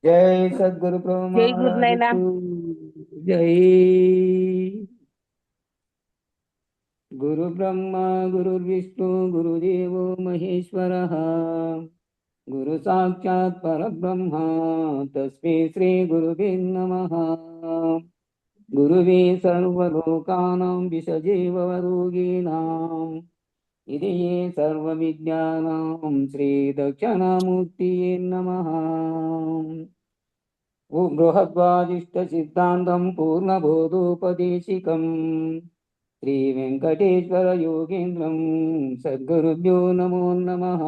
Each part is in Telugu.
जय सद्गुरु प्रभु जय गुरु महाराज नैना। को जय। गुरु ब्रह्मा गुरुर्विष्णु गुरुदेवो महेश्वरः। गुरु साक्षात् परब्रह्म तस्मै श्री गुरुवे नमः। गुरुवे सर्वलोकानां विषजे भवरोगिणाम् इति ये सर्वविद्यानां श्रीदक्षिणामूर्तये नमः। बृहद्वादिष्टसिद्धान्तं पूर्णबोधोपदेशिकम् श्रीवेङ्कटेश्वरयोगीन्द्रं सद्गुरुभ्यो नमो नमः।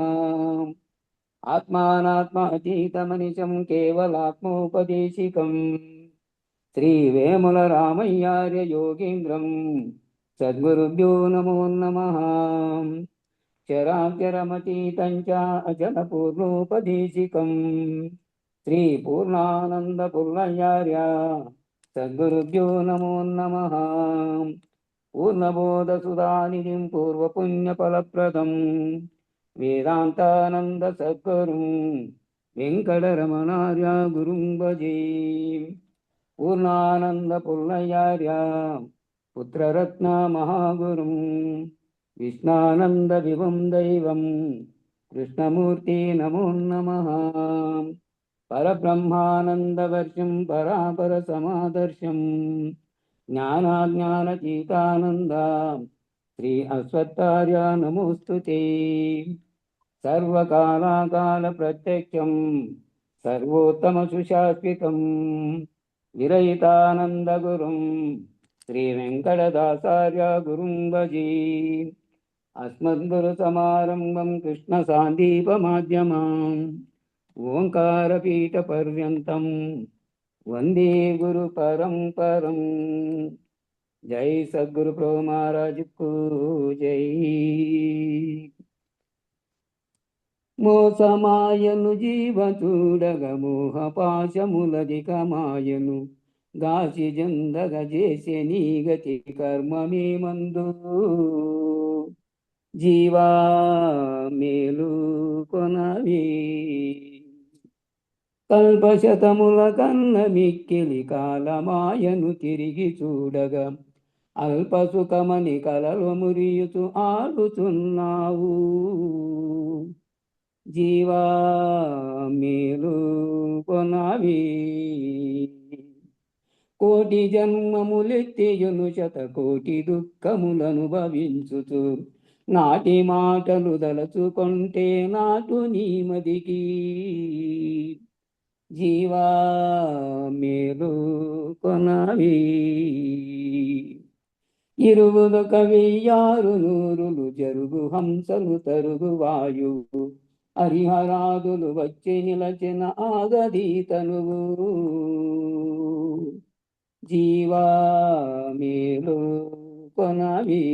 आत्मानात्मातीतमनिशं केवलात्मोपदेशिकम् श्रीवेमुलरामय्यार्य योगीन्द्रं सद्गुरुभ्यो नमो नमः। चराचरमतीतं च अचलपूर्णोपदेशिकम् श्रीपूर्णानन्दपूर्णयार्य सद्गुरुभ्यो नमो नमः। पूर्णबोधसुधानिधिं पूर्वपुण्यफलप्रदम् वेदान्तानन्दसद्गुरुं वेङ्कटरमणार्य गुरुं भजे। पूर्णानन्दपूर्णयार्य पुत्ररत्नमहागुरुं विष्णानन्दविभुं दैवं कृष्णमूर्ति नमो नमः। परब्रह्मानन्दवर्षं परापरसमादर्शं ज्ञानाज्ञानतीतानन्द श्री अश्वत्थार्य नमोऽस्तु ते। सर्वकालाकालप्रत्यक्षं सर्वोत्तमसुशाश्वितं विरहितानन्दगुरुं श्रीवेङ्कटदासार्य गुरुं भजे। अस्मद्गुरुसमारम्भं कृष्णसान्दीपमाध्यमाम् ओङ्कारपीठपर्यन्तं वन्दे गुरुपरम्परम्। जय सद्गुरु प्रभु महाराज को जय। మోసమాయను జీవ చూడగ మోహపాశములధికమాయను గాసి జందగ చేసే నీ గతి కర్మమే మందు జీవా మేలు కొనవి కల్పశతముల కన్న మిక్కిలి కాలమాయను తిరిగి చూడగా అల్పసుఖమని కలలు మురియుచు ఆడుచున్నావు జీవా మేలు కొనవి కోటి జన్మములెత్తియును శతకోటి దుఃఖములను భవించుచు నాటి మాటలు దలచుకొంటే నాటు నీ మదికి జీవా మేలు కొనవి ఇరువులొక వెయ్యారు నూరులు జరుగు హంసలు తరుగు వాయువు హరిహరాదులు వచ్చి నిలచిన ఆగది తనువు జీవా మేలు కొనవి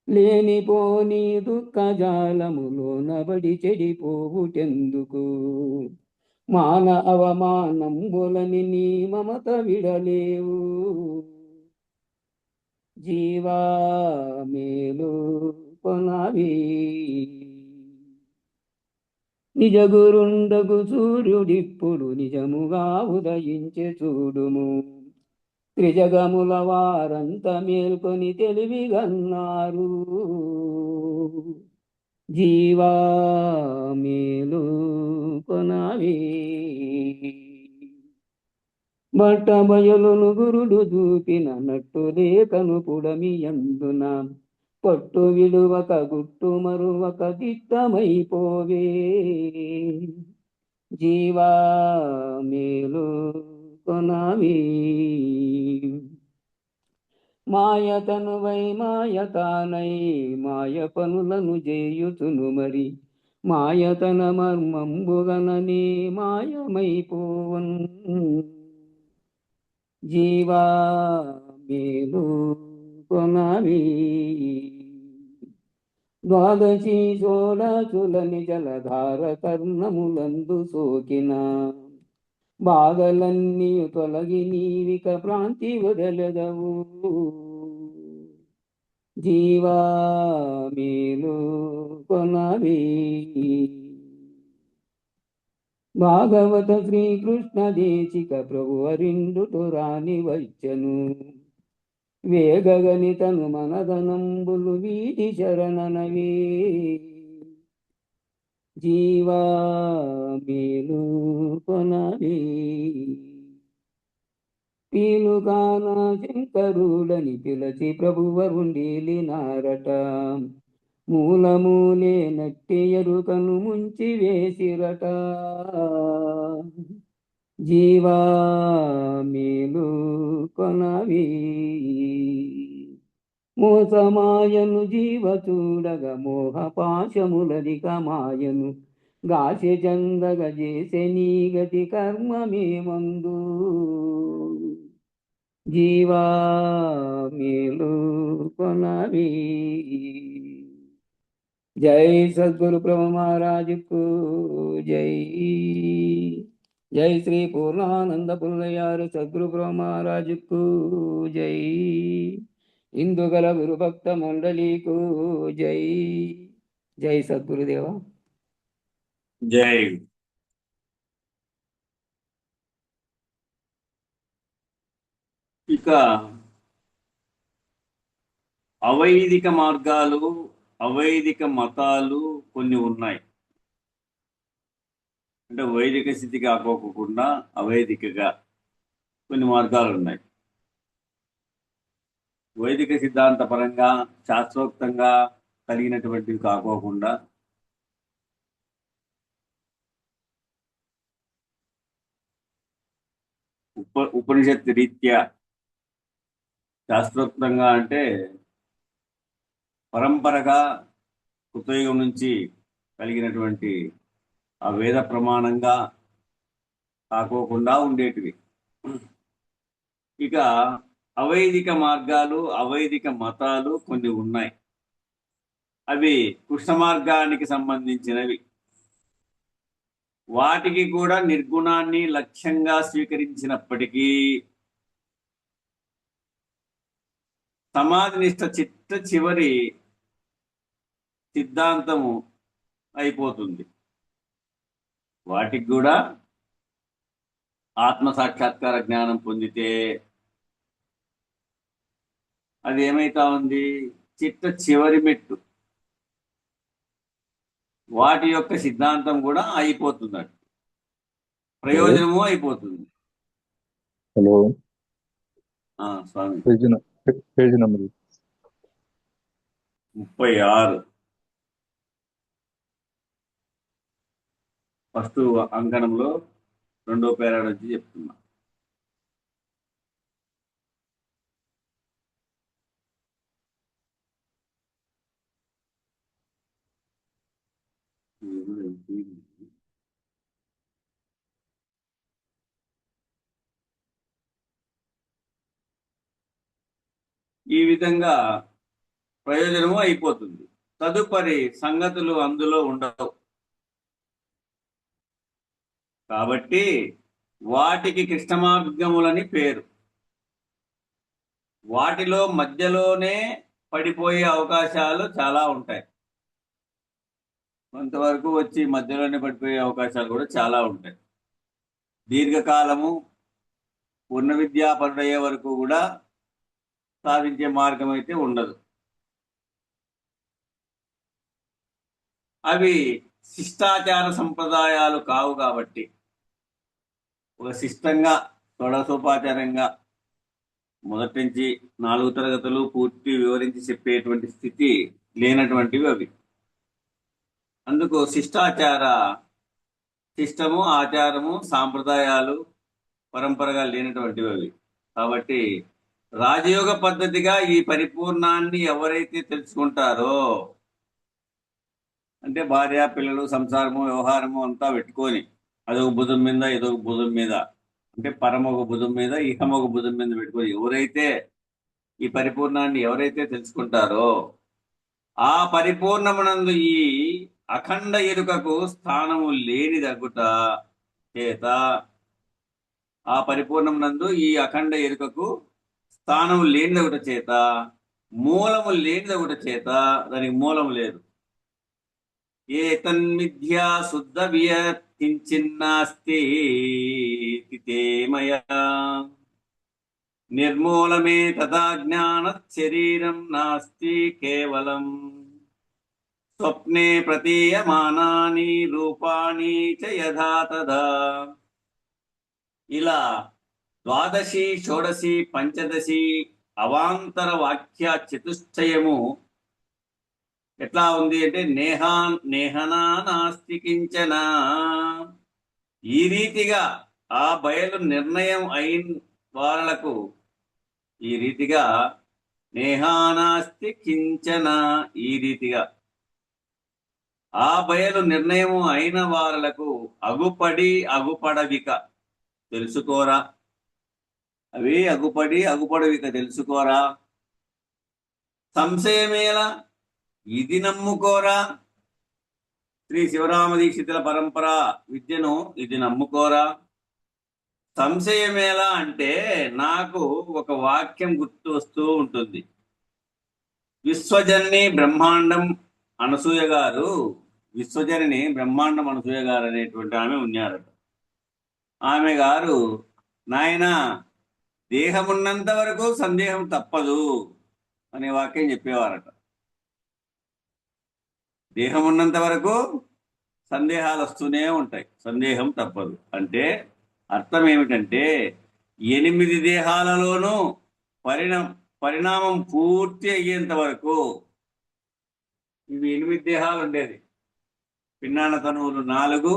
లేనిపోని దుఃఖజాలములో నబడి చెడిపోవుటెందుకు మాన అవమానంబులని నీ మమత విడలేవు జీవా మేలు కొనవి నిజ గురుండగు సూర్యుడిప్పుడు నిజముగా ఉదయించే చూడుము త్రిజగముల వారంత మేల్కొని తెలివిగన్నారు జీవా మేలు కొనవి బట్ట బయలును గురుడు చూపిన నట్టు లేఖను పుడమి అందున పట్టు విడువక గుట్టు మరువక దిట్టమైపోవే జీవా మేలు కొనవి మాయతనువై మాయతానై మాయ పనులను చేయుచును మరి మాయతన మర్మంబుగనని మాయమైపోవన్ జీవా మేలు కొనవి ద్వాదశి షోడశులని జలధార కర్ణములందు సోకిన బాధలన్నీ తొలగి నీవిక ప్రాంతి వదలదవు జీవా మేలు కొనవి భాగవత శ్రీకృష్ణ దేశిక ప్రభు అరిండుటు రాని వచ్చను వేగగనితను మనదనంబులు వీధి శరణనవే జీవా మేలు కొనవే పీలుగాన శంకరులని పిలచి ప్రభువరుండేలినారట మూలమూలే నట్టి ఎరుకను ముంచి వేసిరట జీవా మేలు కొనవి మోసమాయను జీవ చూడగ మోహ పాశములధిక మాయను గాసె చందగ చేసే నీ గతి కర్మమే మందు జీవా మేలు కొనవి జై సద్గురు ప్రభు మహారాజుకు జై జై శ్రీ పూర్ణానంద పుల్లయారు సద్గురు ప్రభు మహారాజుకు జై ఇందుగల గురు భక్త మండలికు జై జై సద్గురుదేవ జై. ఇక అవైదిక మార్గాలు, అవైదిక మతాలు కొన్ని ఉన్నాయి. అంటే వైదిక స్థితి కాకోకుండా అవైదికగా కొన్ని మార్గాలు ఉన్నాయి. వైదిక సిద్ధాంత పరంగా శాస్త్రోక్తంగా కలిగినటువంటివి కాకోకుండా ఉపనిషత్ రీత్యా శాస్త్రోక్తంగా అంటే పరంపరగా కృతయుగం నుంచి కలిగినటువంటి ఆ వేద ప్రమాణంగా కాకోకుండా ఉండేటివి. ఇక అవైదిక మార్గాలు, అవైదిక మతాలు కొన్ని ఉన్నాయి. అవి కృష్ణ మార్గానికి సంబంధించినవి. వాటికి కూడా నిర్గుణాన్ని లక్ష్యంగా స్వీకరించినప్పటికీ సమాధి నిష్ట చిట్ట చివరి సిద్ధాంతము అయిపోతుంది. వాటికి కూడా ఆత్మ సాక్షాత్కార జ్ఞానం పొందితే అది ఏమైతా ఉంది, చిట్ట చివరి మెట్టు. వాటి యొక్క సిద్ధాంతం కూడా అయిపోతుంది, ప్రయోజనము అయిపోతుంది. హలో స్వామి, పేజీ నెంబర్ 36 ఫస్ట్ అంకణంలో 2వ పేరా నుంచి చెప్తున్నా. ఈ విధంగా ప్రయోజనము అయిపోతుంది. తదుపరి సంగతులు అందులో ఉండవు. కాబట్టి వాటికి కృష్ణ మార్గములని పేరు. వాటిలో మధ్యలోనే పడిపోయే అవకాశాలు చాలా ఉంటాయి. కొంతవరకు వచ్చి మధ్యలోనే పడిపోయే అవకాశాలు కూడా చాలా ఉంటాయి. దీర్ఘకాలము పూర్ణ విద్యాపరుడయ్యే వరకు కూడా సాధించే మార్గం అయితే ఉండదు. అవి శిష్టాచార సంప్రదాయాలు కావు. కాబట్టి ఒక శిష్టంగా షోడశోపాచారంగా మొదటి నుంచి 4 తరగతులు పూర్తి వివరించి చెప్పేటువంటి స్థితి లేనటువంటివి అవి. అందుకు శిష్టము, ఆచారము, సాంప్రదాయాలు పరంపరగా లేనటువంటివి అవి. కాబట్టి రాజయోగ పద్ధతిగా ఈ పరిపూర్ణాన్ని ఎవరైతే తెలుసుకుంటారో, అంటే భార్య పిల్లలు సంసారము వ్యవహారము అంతా పెట్టుకొని అదొక భుజం మీద ఇదొక భుజం మీద, అంటే పరమొక భుజం మీద ఇహమొక భుజం మీద పెట్టుకొని ఎవరైతే ఈ పరిపూర్ణాన్ని ఎవరైతే తెలుసుకుంటారో ఆ పరిపూర్ణమునందు ఈ అఖండ ఎరుకకు స్థానము లేని దగ్గుట చేత, ఆ పరిపూర్ణమునందు ఈ అఖండ ఎరుకకు స్థానము లేనిదొకటి చేత, మూలము లేనిదొకటి చేత దానికి మూలము లేదు. ఏ తన్మిథ్యా శుద్ధ కించిన్నాస్తి తే మయా నిర్మూలమే తదా జ్ఞాన శరీరం నాస్తి కేవలం స్వప్నే ప్రతీయమానాని రూపాణి చ యథా తదా. ఇలా ద్వాదశి షోడశి పంచదశి అవాంతర వాక్య చతుష్టయము ఎట్లా ఉంది అంటే నేహనా నాస్తి కించన. ఈ రీతిగా ఆ బయలు నిర్ణయం అయిన వాళ్ళకు ఈ రీతిగా నేహానాస్తి కించన, ఈ రీతిగా ఆ బయలు నిర్ణయము అయిన వాళ్ళకు అగుపడి అగుపడవిక తెలుసుకోరా, అవి అగుపడి అగుపడవిక తెలుసుకోరా. సంశయమేలా ఇది నమ్ముకోరా. శ్రీ శివరామ దీక్షితుల పరంపర విద్యను ఇది నమ్ముకోరా. సంశయమేలా అంటే నాకు ఒక వాక్యం గుర్తు వస్తూ ఉంటుంది. విశ్వజనని బ్రహ్మాండం అనసూయ గారు, విశ్వజనని బ్రహ్మాండం అనసూయ గారు అనేటువంటి ఆమె ఉన్నారట. ఆమె గారు, నాయన దేహమున్నంత వరకు సందేహం తప్పదు అనే వాక్యం చెప్పేవారట. దేహం ఉన్నంత వరకు సందేహాలు వస్తూనే ఉంటాయి, సందేహం తప్పదు. అంటే అర్థం ఏమిటంటే 8 దేహాలలోనూ పరిణామం పూర్తి అయ్యేంత వరకు, ఇవి 8 దేహాలు ఉండేది. పిన్నాణ తనువులు 4,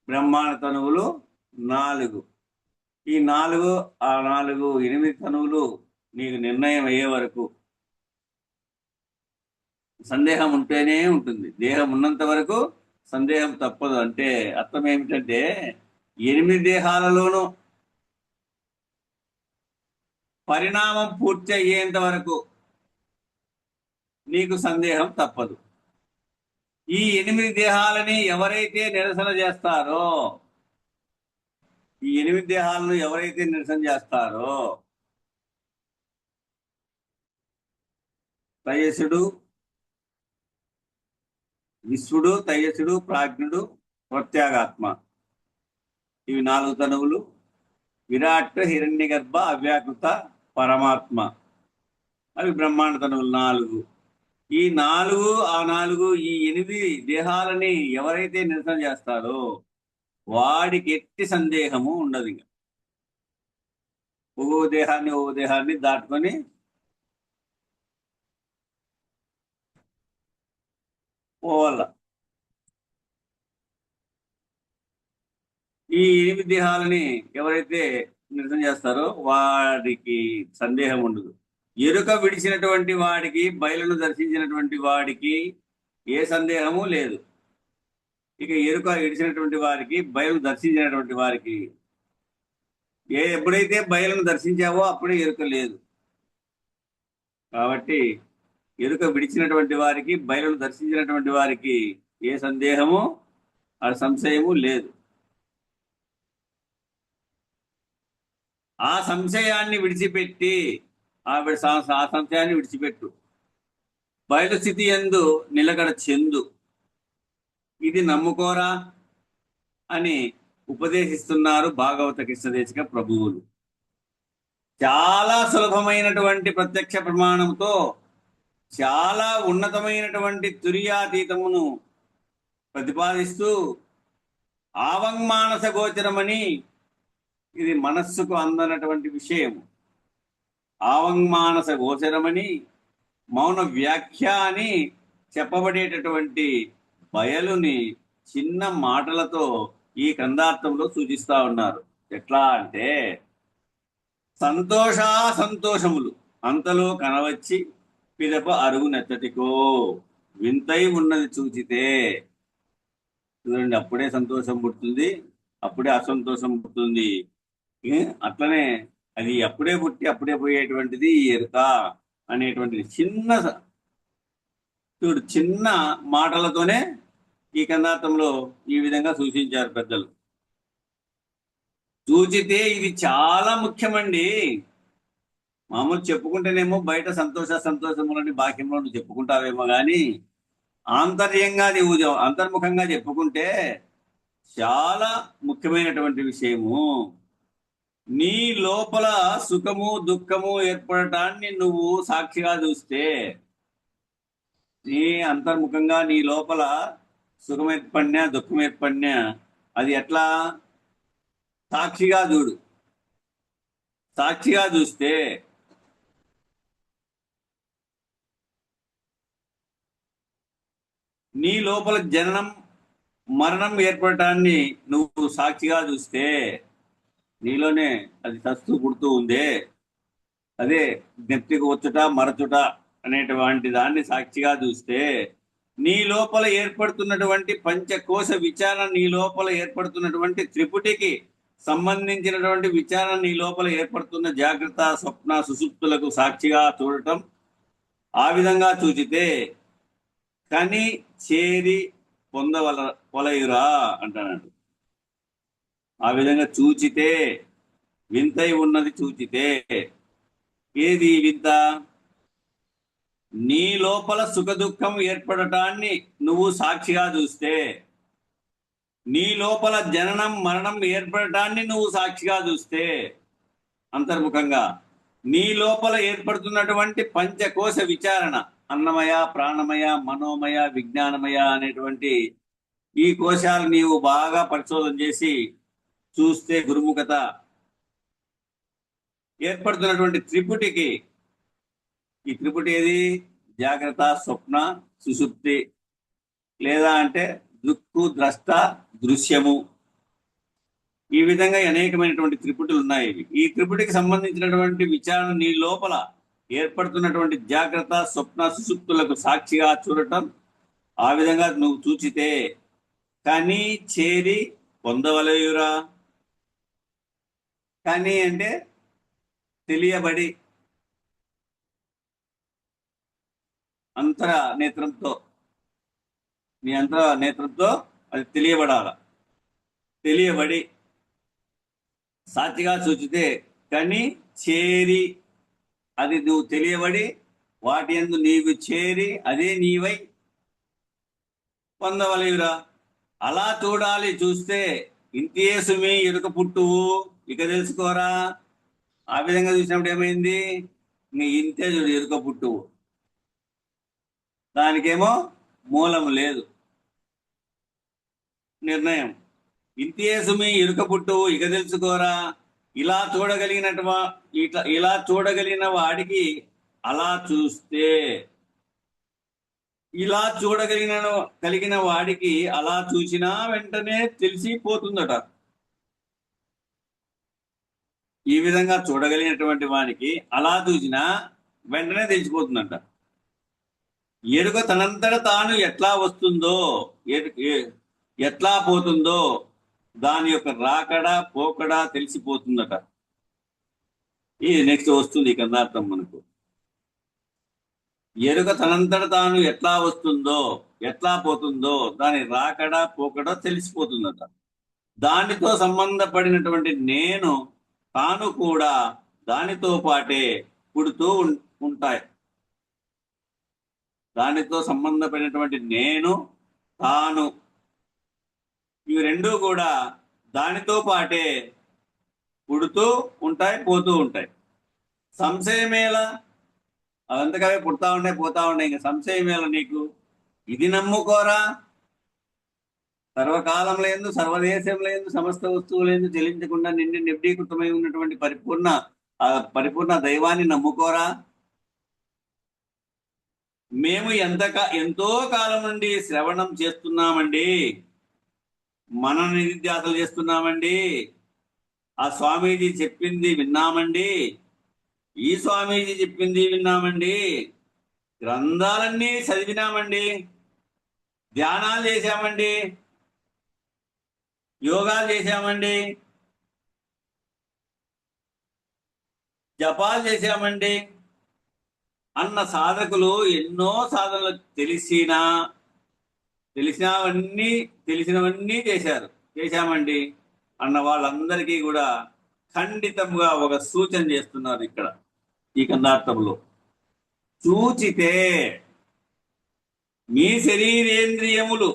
బ్రహ్మాండ తనువులు 4. ఈ 4 ఆ 4 8 తనువులు నీకు నిర్ణయం అయ్యే వరకు సందేహం ఉంటేనే ఉంటుంది. దేహం ఉన్నంత వరకు సందేహం తప్పదు. అంటే అర్థం ఏమిటంటే 8 దేహాలలోనూ పరిణామం పూర్తి అయ్యేంత వరకు నీకు సందేహం తప్పదు. ఈ 8 దేహాలని ఎవరైతే నిరసన చేస్తారో, ఈ 8 దేహాలను ఎవరైతే నిరసన చేస్తారో, తయసుడు, విశ్వడు, తైజసుడు, ప్రాజ్ఞుడు, ప్రత్యాగాత్మ, ఇవి 4 తనువులు. విరాట్, హిరణ్యగర్భ, అవ్యాకృత, పరమాత్మ, అవి బ్రహ్మాండ తనువులు 4. ఈ 4 ఆ 4 ఈ 8 దేహాలని ఎవరైతే నిరసన చేస్తారో వాడికి ఎట్టి సందేహము ఉండదు. ఇక ఒక్కో దేహాన్ని దాటుకొని పోవాల. ఈ 8 దేహాలని ఎవరైతే నిరసన చేస్తారో వాడికి సందేహం ఉండదు. ఎరుక విడిచినటువంటి వాడికి, బయలును దర్శించినటువంటి వాడికి ఏ సందేహము లేదు. ఇక ఎరుక విడిచినటువంటి వారికి, బయలు దర్శించినటువంటి వారికి ఎప్పుడైతే బయలును దర్శించావో అప్పుడే ఎరుక లేదు. కాబట్టి ఎరుక విడిచినటువంటి వారికి, బయలును దర్శించినటువంటి వారికి ఏ సందేహము ఆ సంశయము లేదు. ఆ సంశయాన్ని విడిచిపెట్టి ఆ సంశయాన్ని విడిచిపెట్టు, బయలు స్థితి యందు నిలకడ చెందు, ఇది నమ్ముకోరా అని ఉపదేశిస్తున్నారు భాగవత కృష్ణదేశిక ప్రభువులు. చాలా సులభమైనటువంటి ప్రత్యక్ష ప్రమాణంతో చాలా ఉన్నతమైనటువంటి తుర్యాతీతమును ప్రతిపాదిస్తూ ఆవంగ్మానస గోచరమని, ఇది మనస్సుకు అందనటువంటి విషయము, ఆవంగ్మానస గోచరమని, మౌన వ్యాఖ్య అని చెప్పబడేటటువంటి బయలుని చిన్న మాటలతో ఈ కందార్థంలో సూచిస్తా ఉన్నారు. ఎట్లా అంటే, సంతోషములు అంతలో కనవచ్చి పిదప అరుగునెత్తటికో వింతై ఉన్నది చూచితే. చూడండి, అప్పుడే సంతోషం పుడుతుంది, అప్పుడే అసంతోషం పుడుతుంది. అట్లనే అది అప్పుడే పుట్టి అప్పుడే పోయేటువంటిది ఎరుక అనేటువంటిది చిన్న మాటలతోనే ఈ కందార్థంలో ఈ విధంగా సూచించారు పెద్దలు. చూచితే ఇది చాలా ముఖ్యమండి. మామూలు చెప్పుకుంటేనేమో బయట సంతోషములని బాక్యంలో నువ్వు చెప్పుకుంటావేమో కానీ ఆంతర్యంగా అంతర్ముఖంగా చెప్పుకుంటే చాలా ముఖ్యమైనటువంటి విషయము. నీ లోపల సుఖము దుఃఖము ఏర్పడటాన్ని నువ్వు సాక్షిగా చూస్తే, నీ అంతర్ముఖంగా నీ లోపల సుఖం ఏర్పడినా దుఃఖం ఏర్పడినా అది ఎట్లా సాక్షిగా చూడు. సాక్షిగా చూస్తే నీ లోపల జననం మరణం ఏర్పడటాన్ని నువ్వు సాక్షిగా చూస్తే, నీలోనే అది చస్తూ పుడుతూ ఉందే, అదే జ్ఞప్తికి వచ్చుట మరచుట అనేటువంటి దాన్ని సాక్షిగా చూస్తే, నీ లోపల ఏర్పడుతున్నటువంటి పంచకోశ విచారణ, నీ లోపల ఏర్పడుతున్నటువంటి త్రిపుటికి సంబంధించినటువంటి విచారణ, నీ లోపల ఏర్పడుతున్న జాగ్రత్త స్వప్న సుషుప్తులకు సాక్షిగా చూడటం, ఆ విధంగా చూచితే కని చేరి పొలయురా అంటాడు. ఆ విధంగా చూచితే, వింతై ఉన్నది చూచితే. ఏది వింత? నీ లోపల సుఖ దుఃఖం ఏర్పడటాన్ని నువ్వు సాక్షిగా చూస్తే, నీ లోపల జననం మరణం ఏర్పడటాన్ని నువ్వు సాక్షిగా చూస్తే, అంతర్ముఖంగా నీ లోపల ఏర్పడుతున్నటువంటి పంచకోశ విచారణ, అన్నమయ ప్రాణమయ మనోమయ విజ్ఞానమయ అనేటువంటి ఈ కోశాలు నీవు బాగా పరిశోధన చేసి చూస్తే, గురుముఖత ఏర్పడుతున్నటువంటి త్రిపుటికి, ఈ త్రిపుటి ఏది? జాగ్రత్త స్వప్న సుషుప్తి, లేదా అంటే దృక్కు ద్రష్ట దృశ్యము. ఈ విధంగా అనేకమైనటువంటి త్రిపుటులు ఉన్నాయి. ఈ త్రిపుటికి సంబంధించినటువంటి విచారణ నీ లోపల ఏర్పడుతున్నటువంటి జాగ్రత్త స్వప్న సుషుప్తులకు సాక్షిగా చూడటం, ఆ విధంగా నువ్వు చూచితే కానీ చేరి పొందవలయురా. కానీ అంటే తెలియబడి, అంతర నేత్రంతో, నీ అంతర నేత్రంతో అది తెలియబడాల. తెలియబడి సాక్షిగా చూచితే కానీ చేరి, అది నువ్వు తెలియబడి వాటి యందు నీవు చేరి అదే నీవై పొందవలయురా. అలా చూడాలి. చూస్తే ఇంతేసుమి ఎరుక పుట్టువు ఇక తెలుసుకోరా. ఆ విధంగా చూసినప్పుడు ఏమైంది? నీ ఇంతే చూడు ఎరుక పుట్టువు, దానికేమో మూలం లేదు, నిర్ణయం. ఇంతేసుమి ఎరుక పుట్టువు ఇక తెలుసుకోరా. ఇలా ఇలా చూడగలిగిన వాడికి అలా చూస్తే, ఇలా కలిగిన వాడికి అలా చూసినా వెంటనే తెలిసిపోతుందట. ఈ విధంగా చూడగలిగినటువంటి వానికి అలా చూసినా వెంటనే తెలిసిపోతుందంట. ఎరుక తనంతట తాను ఎట్లా వస్తుందో, ఎట్లా పోతుందో దాని యొక్క రాకడా పోకడా తెలిసిపోతుందట. ఇది నెక్స్ట్ వస్తుంది ఈ కందార్థం మనకు. ఎరుక తనంతట తాను ఎట్లా వస్తుందో ఎట్లా పోతుందో దాని రాకడా పోకడా తెలిసిపోతుందట. దానితో సంబంధపడినటువంటి నేను తాను కూడా దానితో పాటే పుడుతూ ఉంటాయి. దానితో సంబంధపడినటువంటి నేను తాను ఇవి రెండూ కూడా దానితో పాటే పుడుతూ ఉంటాయి, పోతూ ఉంటాయి. సంశయమేలా? అదంతకవే పుడతా ఉన్నాయి పోతా ఉన్నాయి. ఇంకా సంశయమేలా నీకు? ఇది నమ్ముకోరా. సర్వకాలం లేదు, సర్వదేశం లేదు, సమస్త వస్తువు లేదు, చెలించకుండా నిండి నిర్ణీకృతమై ఉన్నటువంటి పరిపూర్ణ దైవాన్ని నమ్ముకోరా. మేము ఎంతో కాలం నుండి శ్రవణం చేస్తున్నామండి, మన నిధిధ్యాసలు చేస్తున్నామండి, ఆ స్వామీజీ చెప్పింది విన్నామండి, ఈ స్వామీజీ చెప్పింది విన్నామండి, గ్రంథాలన్నీ చదివినామండి, ధ్యానాలు చేశామండి, యోగాలు చేశామండి, జపాలు చేశామండి అన్న సాధకులు ఎన్నో సాధనలు తెలిసినవన్నీ చేశామండి అన్న వాళ్ళందరికీ కూడా ఖండితంగా ఒక సూచన చేస్తున్నారు ఇక్కడ ఈ కందార్థంలో. చూచితే మీ శరీరేంద్రియములు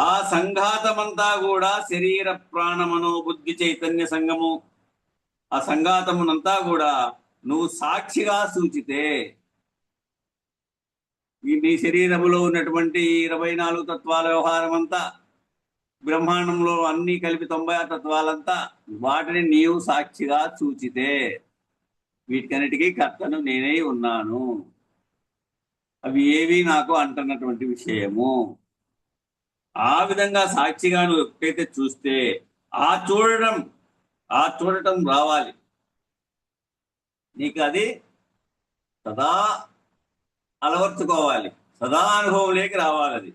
ఆ సంఘాతమంతా కూడా శరీర ప్రాణ మనోబుద్ధి చైతన్య సంగము, ఆ సంఘాతమునంతా కూడా నువ్వు సాక్షిగా సూచితే నీ శరీరములో ఉన్నటువంటి 24 తత్వాల వ్యవహారం అంతా, బ్రహ్మాండంలో అన్ని కలిపి 96 తత్వాలంతా, వాటిని నీవు సాక్షిగా సూచితే వీటికన్నిటికీ కర్తను నేనే ఉన్నాను, అవి ఏవి నాకు అంటున్నటువంటి విషయము. ఆ విధంగా సాక్షిగా నువ్వు ఎప్పుడైతే చూస్తే ఆ చూడటం రావాలి నీకు. అది సదా అలవర్చుకోవాలి, సదా అనుభవంలోకి రావాలి. అది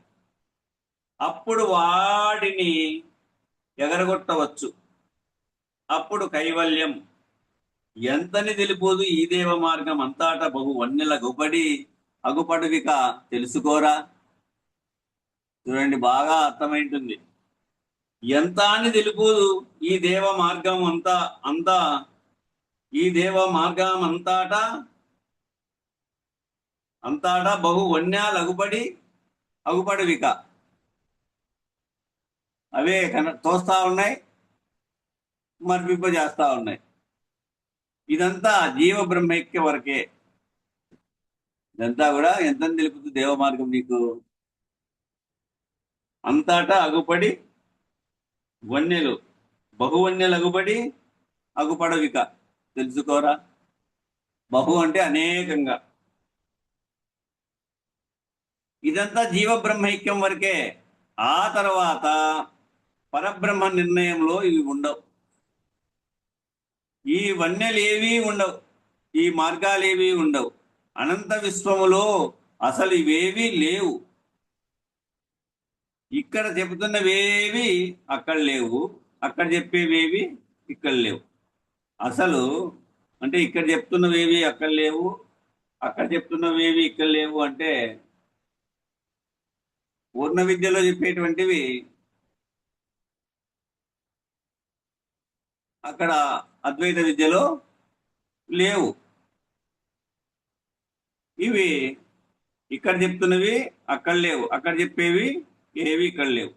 అప్పుడు వాడిని ఎగరగొట్టవచ్చు. అప్పుడు కైవల్యం ఎంతని తెలిపోదు ఈ దేవ మార్గం అంతాట బహు వన్నెల గుబడి అగుపడువిక తెలుసుకోరా. చూడండి, బాగా అర్థమైంటుంది. ఎంత అని తెలిపోదు ఈ దేవ మార్గం అంతా ఈ దేవ మార్గం అంతాట బహు వన్యాలు అగుపడువిక. అవే తోస్తా ఉన్నాయి, మర్పింపజేస్తా ఉన్నాయి. ఇదంతా జీవ బ్రహ్మైక్య వరకే. ఇదంతా కూడా ఎంత తెలుపుతుంది దేవ మార్గం నీకు. అంతటా అగుపడి వన్నెలు, బహువన్నెలు అగుపడి అగుపడవిక తెలుసుకోరా. బహు అంటే అనేకంగా. ఇదంతా జీవ బ్రహ్మైక్యం వరకే. ఆ తర్వాత పరబ్రహ్మ నిర్ణయంలో ఇవి ఉండవు. ఈ వన్నెలు ఏవీ ఉండవు, ఈ మార్గాలు ఏవీ ఉండవు. అనంత విశ్వములో అసలు ఇవేవీ లేవు. ఇక్కడ చెబుతున్నవేవి అక్కడ లేవు, అక్కడ చెప్పేవేవి ఇక్కడ లేవు. అసలు అంటే ఇక్కడ చెప్తున్నవేవి అక్కడ లేవు, అక్కడ చెప్తున్నవేవి ఇక్కడ లేవు అంటే పూర్ణ విద్యలో చెప్పేటువంటివి అక్కడ అద్వైత విద్యలో లేవు. ఇవి ఇక్కడ చెప్తున్నవి అక్కడ లేవు, అక్కడ చెప్పేవి ఏవి ఇక్కడ లేవు.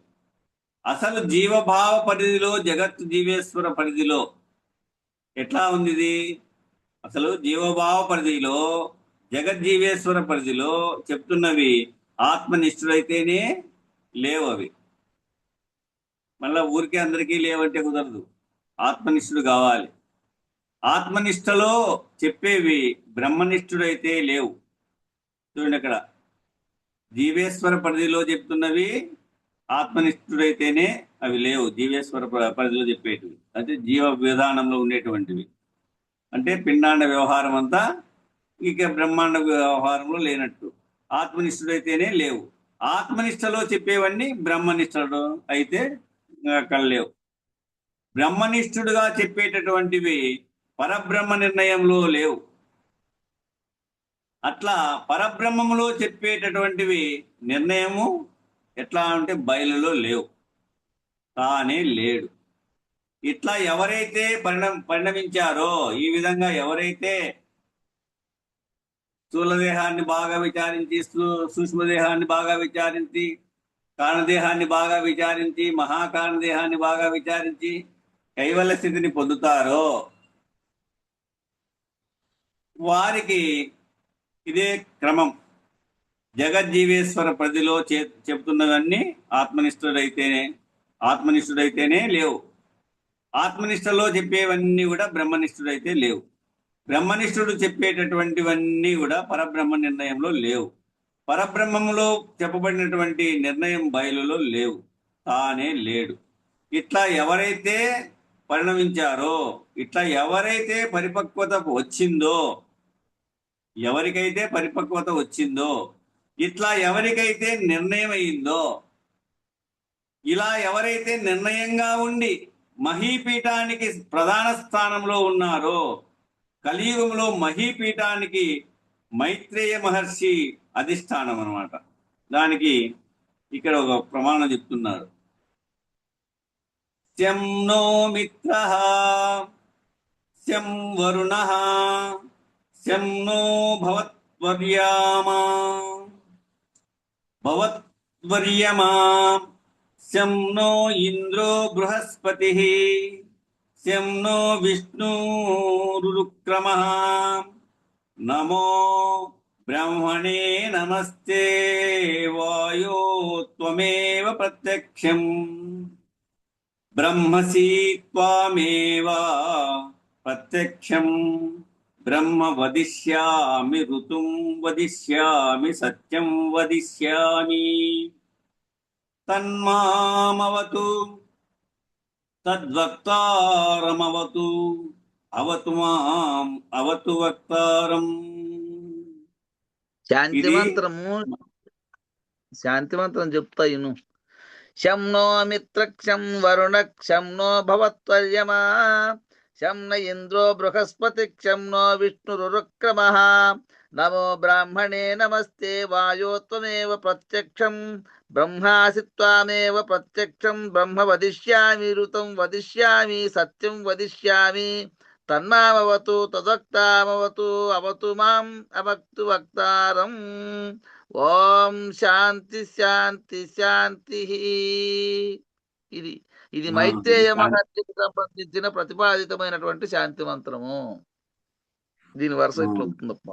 అసలు జీవభావ పరిధిలో, జగత్ జీవేశ్వర పరిధిలో ఎట్లా ఉంది ఇది? అసలు జీవభావ పరిధిలో, జగజ్జీవేశ్వర పరిధిలో చెప్తున్నవి ఆత్మనిష్ఠుడైతేనే లేవు. అవి మళ్ళా ఊరికే అందరికీ లేవంటే కుదరదు, ఆత్మనిష్ఠుడు కావాలి. ఆత్మనిష్టలో చెప్పేవి బ్రహ్మనిష్ఠుడైతే లేవు. చూడండి, అక్కడ జీవేశ్వర పరిధిలో చెప్తున్నవి ఆత్మనిష్ఠుడైతేనే అవి లేవు. జీవేశ్వర పరిధిలో చెప్పేటివి అంటే జీవ విధానంలో ఉండేటువంటివి, అంటే పిండాండ వ్యవహారం అంతా ఇక బ్రహ్మాండ వ్యవహారంలో లేనట్టు. ఆత్మనిష్ఠుడైతేనే లేవు. ఆత్మనిష్టలో చెప్పేవన్నీ బ్రహ్మనిష్టలు అయితే అక్కడ లేవు. బ్రహ్మనిష్ఠుడుగా చెప్పేటటువంటివి పరబ్రహ్మ నిర్ణయంలో లేవు. అట్లా పరబ్రహ్మములో చెప్పేటటువంటివి నిర్ణయము ఎట్లా అంటే బయలులో లేవు, తానే లేడు. ఇట్లా ఎవరైతే పరిణమించారో, ఈ విధంగా ఎవరైతే స్థూలదేహాన్ని బాగా విచారించి, సూక్ష్మదేహాన్ని బాగా విచారించి, కారణదేహాన్ని బాగా విచారించి, మహాకారణదేహాన్ని బాగా విచారించి కైవల్య స్థితిని పొందుతారో వారికి ఇదే క్రమం. జగజ్జీవేశ్వర పరిధిలో చెప్తున్నవన్నీ ఆత్మనిష్ఠుడైతేనే లేవు. ఆత్మనిష్టలో చెప్పేవన్నీ కూడా బ్రహ్మనిష్ఠుడైతే లేవు. బ్రహ్మనిష్ఠుడు చెప్పేటటువంటివన్నీ కూడా పరబ్రహ్మ నిర్ణయంలో లేవు. పరబ్రహ్మములో చెప్పబడినటువంటి నిర్ణయం బయలులో లేవు, తానే లేడు. ఇట్లా ఎవరైతే పరిణమించారో, ఇట్లా ఎవరైతే పరిపక్వత వచ్చిందో, ఎవరికైతే పరిపక్వత వచ్చిందో, ఇట్లా ఎవరికైతే నిర్ణయం అయిందో, ఇలా ఎవరైతే నిర్ణయంగా ఉండి మహీపీఠానికి ప్రధాన స్థానంలో ఉన్నారో, కలియుగంలో మహీపీఠానికి మైత్రేయ మహర్షి అధిష్టానం అన్నమాట. దానికి ఇక్కడ ఒక ప్రమాణం చెప్తున్నారు. శం నో మిత్రః శం వరుణః శం నో భవత్వర్యమా శం నో ఇంద్రో బృహస్పతి శం నో విష్ణురుక్రమః నమో బ్రహ్మణే నమస్తే వాయో త్వమేవ ప్రత్యక్షం బ్రహ్మసి త్వామేవ ప్రత్యక్షం బ్రహ్మ వదిష్యామి ఋతుం వదిష్యామి సత్యం వదిష్యామి తన్మామవతు తద్వక్తారమవతు అవతు మాం అవతు వక్తారం. శాంతి ఇది మంత్రం చెప్తా ఇను. శం నో మిత్రక్షం వరుణక్షం నో భవత్వర్యమా శం న ఇంద్రో బృహస్పతి క్షం నో విష్ణురుక్రమః నమో బ్రాహ్మణే నమస్తే వాయో త్వమేవ ప్రత్యక్షం బ్రహ్మాసి త్వామేవ ప్రత్యక్షం బ్రహ్మ వదిష్యామి ఋతం వదిష్యామి సత్యం వదిష్యామి తన్మామవతు తదక్తామవతు అవతు మాం అవక్తు వక్తారం. ఓం శాంతి శాంతి శాంతి. ఇది ఇది మైత్రేయ మహర్షికి సంబంధించిన ప్రతిపాదితమైనటువంటి శాంతి మంత్రము. దీని వరుస ఇట్లా వస్తుందప్ప.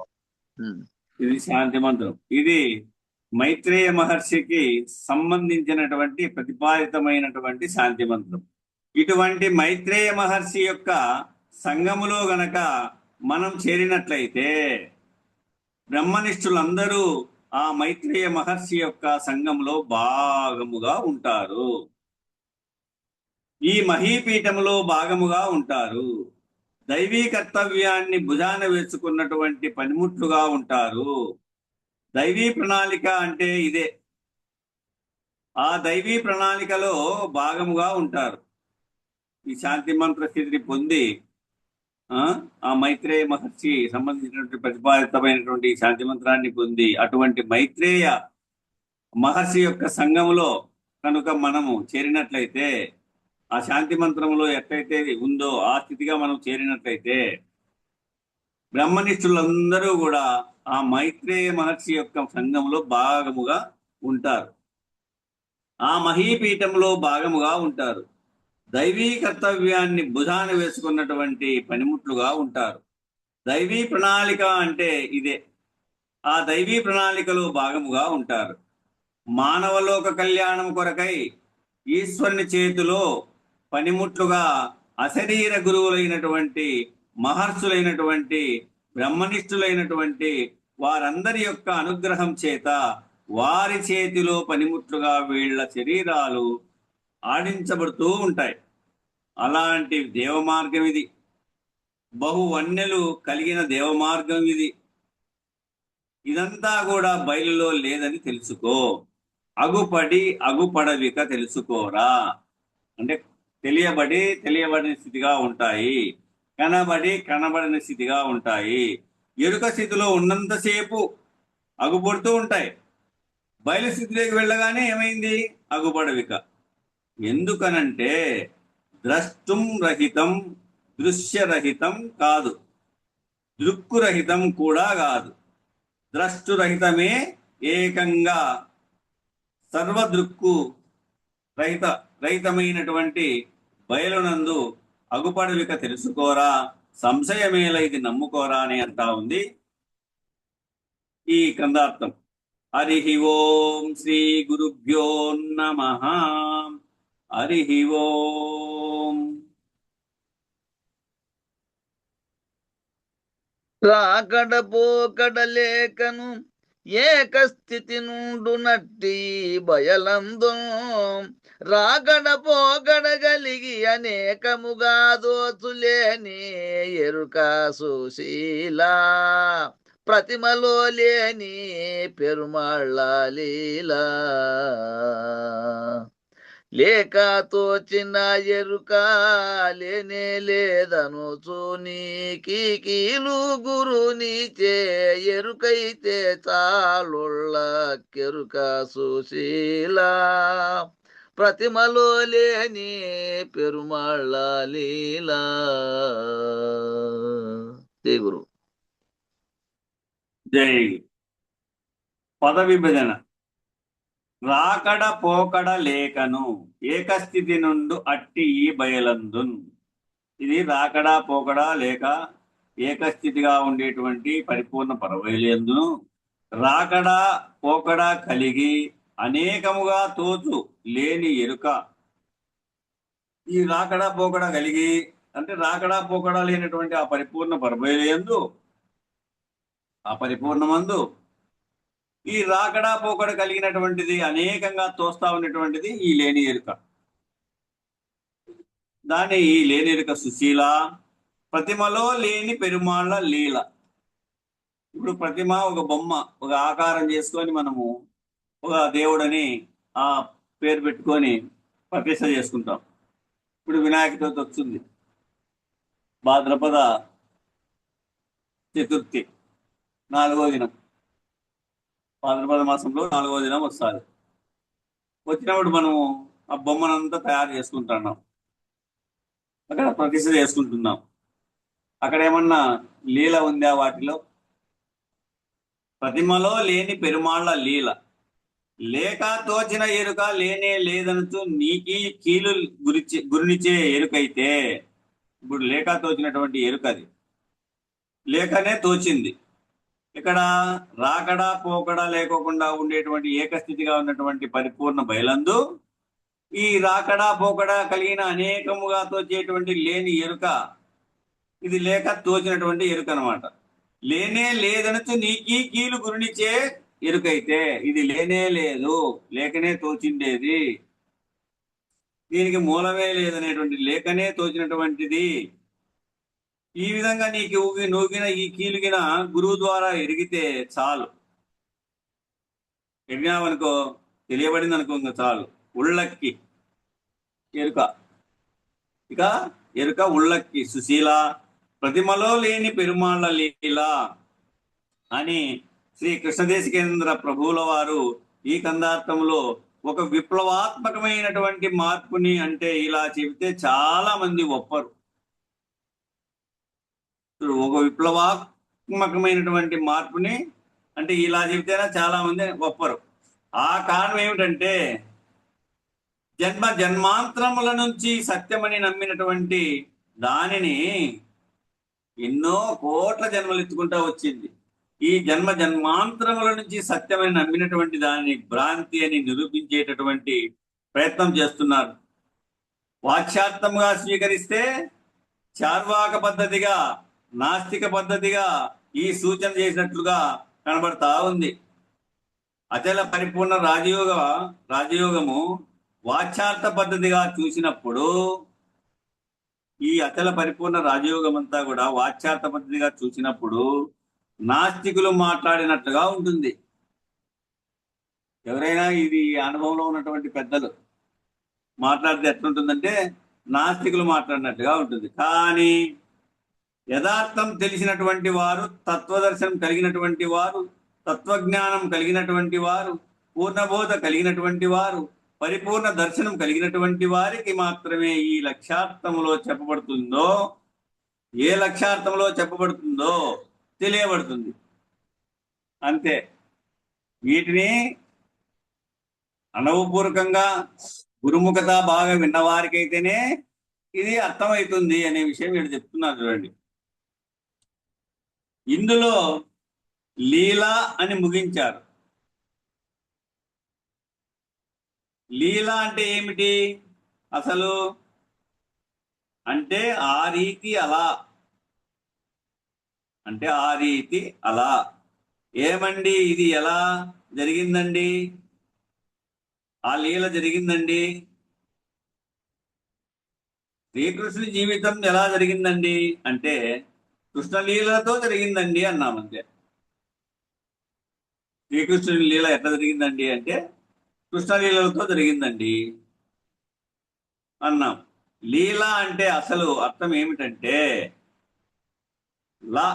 ఇది శాంతి మంత్రం. ఇది మైత్రేయ మహర్షికి సంబంధించినటువంటి ప్రతిపాదితమైనటువంటి శాంతి మంత్రం. ఇటువంటి మైత్రేయ మహర్షి యొక్క సంఘములో గనక మనం చేరినట్లయితే బ్రహ్మనిష్ఠులందరూ ఆ మైత్రేయ మహర్షి యొక్క సంఘంలో భాగముగా ఉంటారు. ఈ మహీపీఠములో భాగముగా ఉంటారు. దైవీ కర్తవ్యాన్ని భుజాన వేసుకున్నటువంటి పనిముట్లుగా ఉంటారు. దైవీ ప్రణాళిక అంటే ఇదే. ఆ దైవీ ప్రణాళికలో భాగముగా ఉంటారు. ఈ శాంతి మంత్ర స్థితిని పొంది ఆ మైత్రేయ మహర్షి సంబంధించినటువంటి ప్రతిపాదితమైనటువంటి శాంతి మంత్రాన్ని పొంది అటువంటి మైత్రేయ మహర్షి యొక్క సంఘములో కనుక మనము చేరినట్లయితే, ఆ శాంతి మంత్రంలో ఎట్లయితే ఉందో ఆ స్థితిగా మనం చేరినట్లయితే బ్రహ్మనిష్ఠులందరూ కూడా ఆ మైత్రేయ మహర్షి యొక్క సంఘంలో భాగముగా ఉంటారు. ఆ మహీపీఠంలో భాగముగా ఉంటారు. దైవీ కర్తవ్యాన్ని భుజాన వేసుకున్నటువంటి పనిముట్లుగా ఉంటారు. దైవీ ప్రణాళిక అంటే ఇదే. ఆ దైవీ ప్రణాళికలో భాగముగా ఉంటారు. మానవలోక కళ్యాణం కొరకై ఈశ్వరుని చేతిలో పనిముట్లుగా అశరీర గురువులైనటువంటి మహర్షులైనటువంటి బ్రహ్మనిష్ఠులైనటువంటి వారందరి యొక్క అనుగ్రహం చేత వారి చేతిలో పనిముట్లుగా వీళ్ళ శరీరాలు ఆడించబడుతూ ఉంటాయి. అలాంటి దేవమార్గం ఇది. బహువన్యలు కలిగిన దేవమార్గం ఇది. ఇదంతా కూడా బయలులో లేదని తెలుసుకో. అగుపడవిక తెలుసుకోరా. అంటే తెలియబడిన స్థితిగా ఉంటాయి, కనబడిన స్థితిగా ఉంటాయి. ఎరుక స్థితిలో ఉన్నంతసేపు అగుపడుతూ ఉంటాయి. బయలు స్థితిలోకి వెళ్ళగానే ఏమైంది? అగుపడవిక. ఎందుకనంటే ద్రష్టుం రహితం, దృశ్యరహితం కాదు, దృక్కురహితం కూడా కాదు. ద్రష్టురహితమే ఏకంగా సర్వదృక్కు రహితమైనటువంటి బయలునందు అగుపడవిక తెలుసుకోరా, సంశయమేల ఇది నమ్ముకోరా అని అంటా ఉంది ఈ కందార్థం. హరి ఓం శ్రీ గురుభ్యో నమః. హరి ఓం. రాకడ పోకడ లేకను ఏక స్థితి నుండు నట్టి బయలందు రాకడ పోకడ కలిగి అనేకముగా దోచులేని ఎరుక సుశీలా ప్రతిమలో లేని పెరుమాళ్ళ లీలా లేక తోచిన ఎరుక లేనే లేదను చూనీకి కీలు గురునిచే ఎరుకైతే చాలుళ్ళ కెరుక సుశీలా ప్రతిమలో లేని పెరుమాళ్ళ లీలా. జై గురు. జై. పద విభజన. రాకడ పోకడ లేకను ఏకస్థితి నుండు అట్టి ఈ బయలందున్. ఇది రాకడా పోకడా లేక ఏకస్థితిగా ఉండేటువంటి పరిపూర్ణ పరవైలందును రాకడా పోకడా కలిగి అనేకముగా తోచు లేని ఎరుక. ఈ రాకడా పోకడా కలిగి అంటే రాకడా పోకడా లేనటువంటి ఆ పరిపూర్ణ పరవైలందు ఆ పరిపూర్ణమందు ఈ రాకడా పోకడ కలిగినటువంటిది అనేకంగా తోస్తా ఉన్నటువంటిది ఈ లేని ఎరుక. దాని ఈ లేని ఎరుక సుశీల, ప్రతిమలో లేని పెరుమాళ్ళ లీల. ఇప్పుడు ప్రతిమ ఒక బొమ్మ, ఒక ఆకారం చేసుకొని మనము ఒక దేవుడని ఆ పేరు పెట్టుకొని ప్రతిష్ట చేసుకుంటాం. ఇప్పుడు వినాయక చవితి వచ్చింది, భాద్రపద చతుర్థి 4వ దినం, భాద్రపద మాసంలో 4వ దినం వస్తుంది. వచ్చినప్పుడు మనము ఆ బొమ్మనంతా తయారు చేసుకుంటున్నాం, అక్కడ ప్రతిష్ట చేసుకుంటున్నాం. అక్కడ ఏమన్నా లీల ఉందా వాటిలో? ప్రతిమలో లేని పెరుమాళ్ళ లీల, లేక తోచిన ఎరుక లేనే లేదనుచు నీకి కీలు గురినిచే ఎరుకైతే. ఇప్పుడు లేక తోచినటువంటి ఎరుక, అది లేకనే తోచింది. ఇక్కడ రాకడా పోకడా లేకోకుండా ఉండేటువంటి ఏకస్థితిగా ఉన్నటువంటి పరిపూర్ణ బయలందు ఈ రాకడా పోకడా కలిగిన అనేకముగా తోచేటువంటి లేని ఎరుక, ఇది లేక తోచినటువంటి ఎరుక అనమాట. లేనే లేదనొచ్చు నీకీ కీలు గురినిచే ఎరుకైతే, ఇది లేనే లేదు, లేకనే తోచిండేది, దీనికి మూలమే లేదనేటువంటి లేకనే తోచినటువంటిది. ఈ విధంగా నీకు నూగిన ఈ కీలుగిన గురువు ద్వారా ఎరిగితే చాలు. ఎరిగినావనుకో, తెలియబడింది అనుకో, ఇంకా చాలు. ఉళ్ళక్కి ఎరుక, ఇక ఎరుక ఉళ్ళక్కి సుశీల, ప్రతిమలో లేని పెరుమాళ్ళ లీల అని శ్రీ కృష్ణదేశికేంద్ర ప్రభువుల వారు ఈ కందార్థంలో ఒక విప్లవాత్మకమైనటువంటి మార్పుని, అంటే ఇలా చెబితే చాలా మంది ఒప్పరు. ఒక విప్లవాత్మకమైనటువంటి మార్పుని అంటే ఇలా చెబితేనే చాలా మంది ఒప్పరు. ఆ కారణం ఏమిటంటే జన్మ జన్మాంతరముల నుంచి సత్యమని నమ్మినటువంటి దానిని ఎన్నో కోట్ల జన్మలు ఎత్తుకుంటా వచ్చింది. ఈ జన్మ జన్మాంతరముల నుంచి సత్యమని నమ్మినటువంటి దానిని భ్రాంతి అని నిరూపించేటటువంటి ప్రయత్నం చేస్తున్నారు. వాచ్యార్థంగా స్వీకరిస్తే చార్వాక పద్ధతిగా, నాస్తిక పద్ధతిగా ఈ సూచన చేసినట్లుగా కనబడతా ఉంది. అచల పరిపూర్ణ రాజయోగము వాచ్యార్థ పద్ధతిగా చూసినప్పుడు, ఈ అచల పరిపూర్ణ రాజయోగం అంతా కూడా వాచ్యార్థ పద్ధతిగా చూసినప్పుడు నాస్తికులు మాట్లాడినట్లుగా ఉంటుంది. ఎవరైనా ఇది అనుభవంలో ఉన్నటువంటి పెద్దలు మాట్లాడితే ఎట్లుంటుందంటే నాస్తికులు మాట్లాడినట్టుగా ఉంటుంది. కానీ యథార్థం తెలిసినటువంటి వారు, తత్వదర్శనం కలిగినటువంటి వారు, తత్వజ్ఞానం కలిగినటువంటి వారు, పూర్ణబోధ కలిగినటువంటి వారు, పరిపూర్ణ దర్శనం కలిగినటువంటి వారికి మాత్రమే ఈ లక్ష్యార్థములో చెప్పబడుతుందో, ఏ లక్ష్యార్థంలో చెప్పబడుతుందో తెలియబడుతుంది. అంతే. వీటిని అనుభవపూర్వకంగా గురుముఖత బాగా విన్నవారికైతేనే ఇది అర్థమవుతుంది అనే విషయం వీళ్ళు చెప్తున్నారు. చూడండి, ఇందులో లీలా అని ముగించారు. లీలా అంటే ఏమిటి అసలు? అంటే ఆ రీతి అలా, అంటే ఆ రీతి అలా. ఏమండి ఇది ఎలా జరిగిందండి? ఆ లీల జరిగిందండి. శ్రీకృష్ణుడి జీవితం ఎలా జరిగిందండి అంటే కృష్ణలీలతో జరిగిందండి అన్నామంతే. శ్రీకృష్ణుడి లీల ఎట్లా జరిగిందండి అంటే కృష్ణలీలతో జరిగిందండి అన్నాం. లీల అంటే అసలు అర్థం ఏమిటంటే లా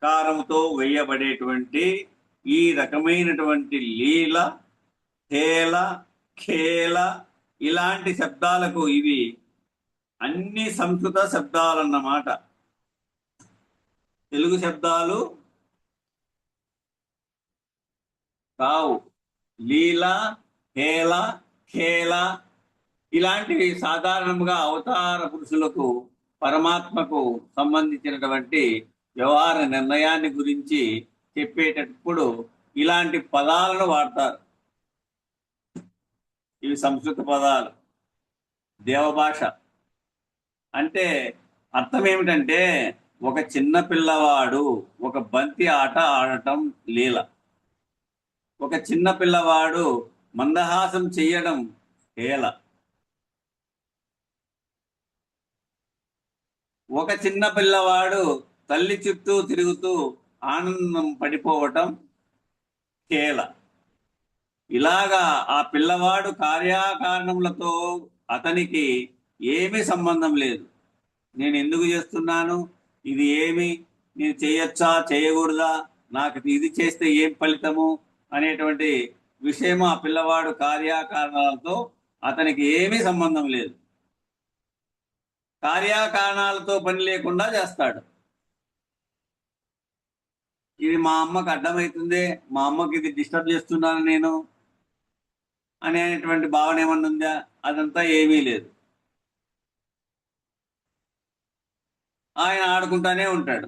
కారముతో వేయబడేటువంటి ఈ రకమైనటువంటి లీల, హేళ, ఖేళ ఇలాంటి శబ్దాలకు ఇవి అన్ని సంస్కృత శబ్దాలన్నమాట. తెలుగు శబ్దాలు కావు. లీల, హేళ, ఖేళ ఇలాంటివి సాధారణంగా అవతార పురుషులకు పరమాత్మకు సంబంధించినటువంటి వ్యవహార నిర్ణయాన్ని గురించి చెప్పేటప్పుడు ఇలాంటి పదాలను వాడతారు. ఇవి సంస్కృత పదాలు. దేవభాష అంటే అర్థం ఏమిటంటే ఒక చిన్న పిల్లవాడు ఒక బంతి ఆట ఆడటం లీల. ఒక చిన్న పిల్లవాడు మందహాసం చెయ్యడం హేళ. ఒక చిన్న పిల్లవాడు తల్లి చుట్టూ తిరుగుతూ ఆనందం పడిపోవటం హేళ. ఇలాగా ఆ పిల్లవాడు కార్యకారణములతో అతనికి ఏమీ సంబంధం లేదు. నేను ఎందుకు చేస్తున్నాను, ఇది ఏమి, నేను చేయొచ్చా చేయకూడదా, నాకు ఇది చేస్తే ఏం ఫలితము అనేటువంటి విషయము ఆ పిల్లవాడు కార్యకారణాలతో అతనికి ఏమీ సంబంధం లేదు. కార్యకారణాలతో పని లేకుండా చేస్తాడు. ఇది మా అమ్మకు అడ్డమవుతుంది, మా అమ్మకి ఇది డిస్టర్బ్ చేస్తున్నాను నేను అనేటువంటి భావన ఏమన్నా ఉందా? అదంతా ఏమీ లేదు. ఆయన ఆడుకుంటానే ఉంటాడు,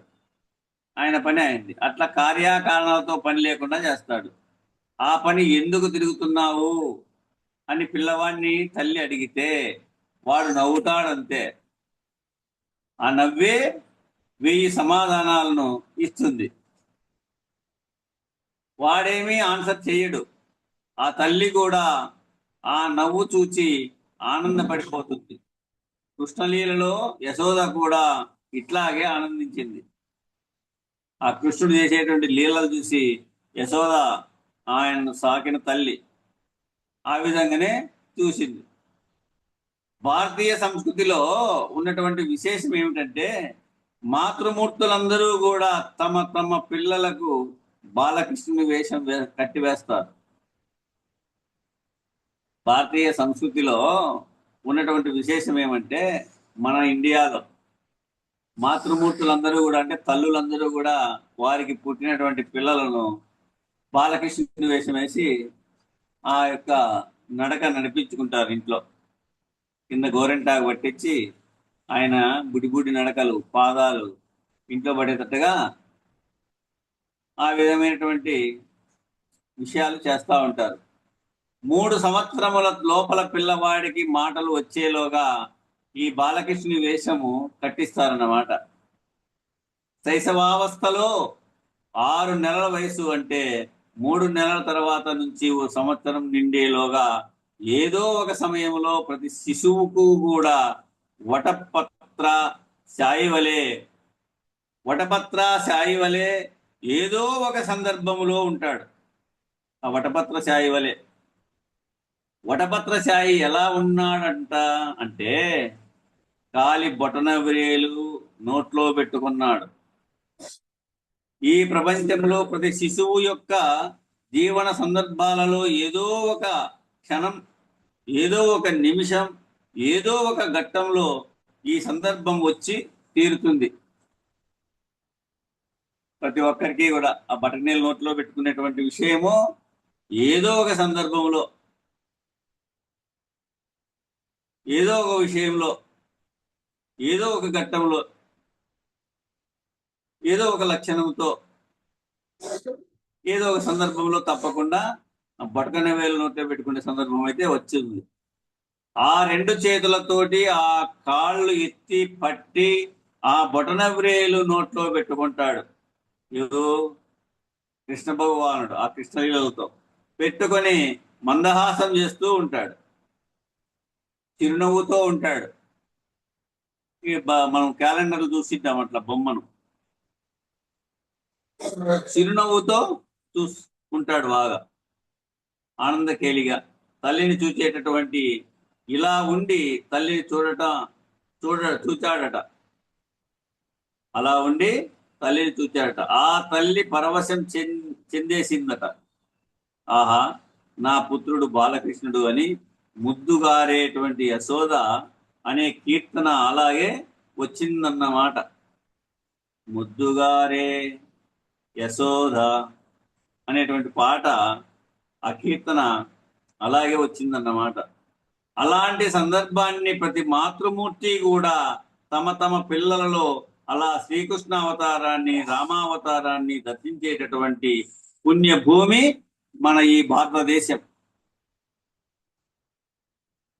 ఆయన పని అయింది. అట్లా కార్యకారణాలతో పని లేకుండా చేస్తాడు. ఆ పని ఎందుకు తిరుగుతున్నావు అని పిల్లవాడిని తల్లి అడిగితే వాడు నవ్వుతాడంతే. ఆ నవ్వే 1000 సమాధానాలను ఇస్తుంది. వాడేమీ ఆన్సర్ చేయడు. ఆ తల్లి కూడా ఆ నవ్వు చూచి ఆనందపడిపోతుంది. కృష్ణలీలలో యశోద కూడా ఇట్లాగే ఆనందించింది. ఆ కృష్ణుడు చేసేటువంటి లీలలు చూసి యశోద ఆయన్ను సాకిన తల్లి ఆ విధంగానే చూసింది. భారతీయ సంస్కృతిలో ఉన్నటువంటి విశేషం ఏమిటంటే మాతృమూర్తులందరూ కూడా తమ తమ పిల్లలకు బాలకృష్ణుని వేషం కట్టివేస్తారు. భారతీయ సంస్కృతిలో ఉన్నటువంటి విశేషం ఏమంటే మన ఇండియాలో మాతృమూర్తులందరూ కూడా అంటే తల్లులందరూ కూడా వారికి పుట్టినటువంటి పిల్లలను బాలకృష్ణుని వేషం వేసి ఆ యొక్క నడక నడిపించుకుంటారు. ఇంట్లో కింద గోరెంటాకు పట్టించి ఆయన బుడి నడకలు పాదాలు ఇంట్లో పడేటట్టుగా ఆ విధమైనటువంటి విషయాలు చేస్తూ ఉంటారు. 3 సంవత్సరముల లోపల పిల్లవాడికి మాటలు వచ్చేలోగా ఈ బాలకృష్ణుని వేషము కట్టిస్తారన్నమాట. శైశవావస్థలో 6 నెలల వయసు అంటే 3 నెలల తర్వాత నుంచి ఓ సంవత్సరం నిండేలోగా ఏదో ఒక సమయంలో ప్రతి శిశువుకు కూడా వటపత్ర శాయి వలె ఏదో ఒక సందర్భములో ఉంటాడు. ఆ వటపత్ర శాయి ఎలా ఉన్నాడంట అంటే కాలి బొటన వ్రేలు నోట్లో పెట్టుకున్నాడు. ఈ ప్రపంచంలో ప్రతి శిశువు యొక్క జీవన సందర్భాలలో ఏదో ఒక క్షణం, ఏదో ఒక నిమిషం, ఏదో ఒక ఘట్టంలో ఈ సందర్భం వచ్చి తీరుతుంది. ప్రతి ఒక్కరికి కూడా ఆ బటనీలు నోట్లో పెట్టుకునేటువంటి విషయము ఏదో ఒక సందర్భంలో, ఏదో ఒక విషయంలో, ఏదో ఒక ఘట్టంలో, ఏదో ఒక లక్షణంతో, ఏదో ఒక సందర్భంలో తప్పకుండా ఆ బటకన వేలు నోట్లో పెట్టుకునే సందర్భం అయితే వచ్చింది. ఆ 2 చేతులతోటి ఆ కాళ్ళు ఎత్తి పట్టి ఆ బొటన వ్రేలు నోట్లో పెట్టుకుంటాడు. కృష్ణ భగవానుడు ఆ కృష్ణలీలతో పెట్టుకొని మందహాసం చేస్తూ ఉంటాడు, చిరునవ్వుతో ఉంటాడు. మనం క్యాలెండర్లు చూసిద్దాం అట్లా బొమ్మను చిరునవ్వుతో చూసుకుంటాడు, బాగా ఆనందకేలిగా తల్లిని చూచేటటువంటి ఇలా ఉండి తల్లిని చూచాడట. అలా ఉండి తల్లిని చూచాడట. ఆ తల్లి పరవశం చెందేసిందట. ఆహా, నా పుత్రుడు బాలకృష్ణుడు అని ముద్దుగారేటువంటి యశోద అనే కీర్తన అలాగే వచ్చిందన్నమాట. ముద్దుగారే యశోద అనేటువంటి పాట, ఆ కీర్తన అలాగే వచ్చిందన్నమాట. అలాంటి సందర్భాన్ని ప్రతి మాతృమూర్తి కూడా తమ తమ పిల్లలలో అలా శ్రీకృష్ణ అవతారాన్ని, రామావతారాన్ని దర్శించేటటువంటి పుణ్యభూమి మన ఈ భారతదేశం.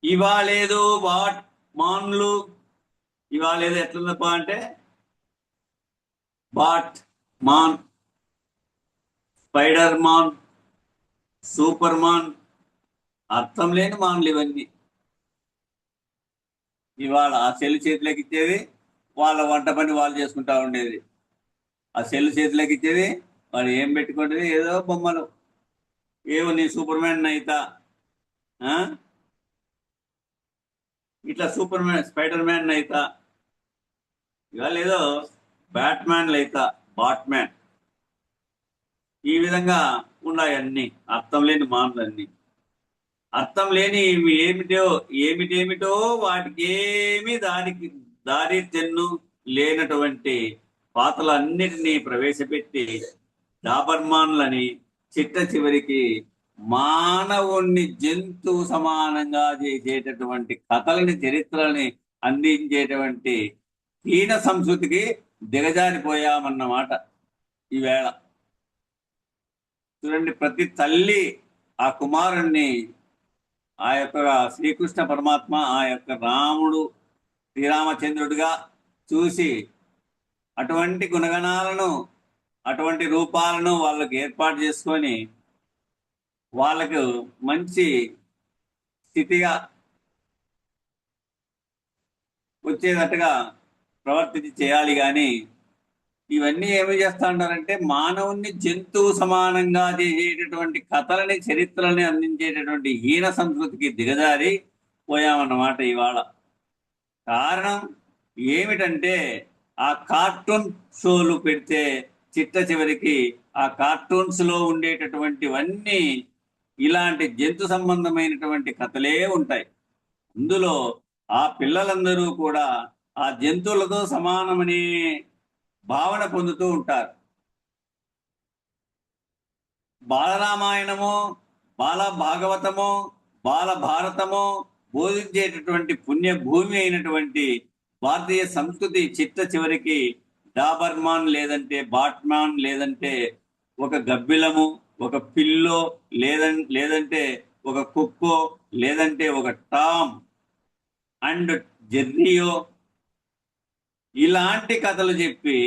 ఇవాళేదో మాన్లు ఇవాళేదో ఎట్లుందప్ప అంటే Batman, Spiderman, Superman, అర్థం లేని మాన్లు ఇవన్నీ. ఇవాళ ఆ సెల్ చేతిలోకి ఇచ్చేది, వాళ్ళ వంట పని వాళ్ళు చేసుకుంటా ఉండేది. ఆ సెల్ చేతిలోకి ఇచ్చేది, వాళ్ళు ఏం పెట్టుకుంటుంది, ఏదో బొమ్మలు, ఏవో నీ సూపర్ మ్యాన్ అయితా, ఇట్లా సూపర్ మ్యాన్, స్పైడర్ మ్యాన్ అయితా, ఇవాళ ఏదో బ్యాట్ మ్యాన్లు అయితా, బాట్ మ్యాన్. ఈ విధంగా ఉన్నాయి అన్ని అర్థం లేని మాటలన్నీ. అర్థం లేని ఇవి ఏమిటేమిటో వాటికి ఏమి దారి తెన్ను లేనటువంటి పాతలన్నిటినీ ప్రవేశపెట్టి డాబర్మాన్లని చిట్ట చివరికి మానవుణ్ణి జంతువు సమానంగా చేసేటటువంటి కథలని, చరిత్రలని అందించేటువంటి హీన సంస్కృతికి దిగజారిపోయామన్నమాట ఈవేళ. చూడండి, ప్రతి తల్లి ఆ కుమారుణ్ణి, ఆ యొక్క శ్రీకృష్ణ పరమాత్మ, ఆ యొక్క రాముడు శ్రీరామచంద్రుడిగా చూసి అటువంటి గుణగణాలను, అటువంటి రూపాలను వాళ్ళకి ఏర్పాటు చేసుకొని వాళ్ళకు మంచి స్థితిగా వచ్చేటట్టుగా ప్రవర్తించి చేయాలి. కానీ ఇవన్నీ ఏమి చేస్తా ఉంటారంటే మానవుణ్ణి జంతువు సమానంగా చేసేటటువంటి కథలని, చరిత్రలని అందించేటటువంటి హీన సంస్కృతికి దిగజారి పోయామన్నమాట ఇవాళ. కారణం ఏమిటంటే ఆ కార్టూన్ షోలు పెడితే చిట్ట చివరికి ఆ కార్టూన్స్ లో ఉండేటటువంటివన్నీ ఇలాంటి జంతు సంబంధమైనటువంటి కథలే ఉంటాయి. అందులో ఆ పిల్లలందరూ కూడా ఆ జంతువులతో సమానమని భావన పొందుతూ ఉంటారు. బాలరామాయణమో, బాల భాగవతమో, బాల భారతమో బోధించేటటువంటి పుణ్యభూమి అయినటువంటి భారతీయ సంస్కృతి చిట్ట చివరికి డాబర్మాన్ లేదంటే బాట్మాన్ లేదంటే ఒక గబ్బిలము, ఒక పిల్లో, లేదంటే ఒక కుక్కో, లేదంటే ఒక టామ్ అండ్ జెర్రీయో, ఇలాంటి కథలు చెప్పి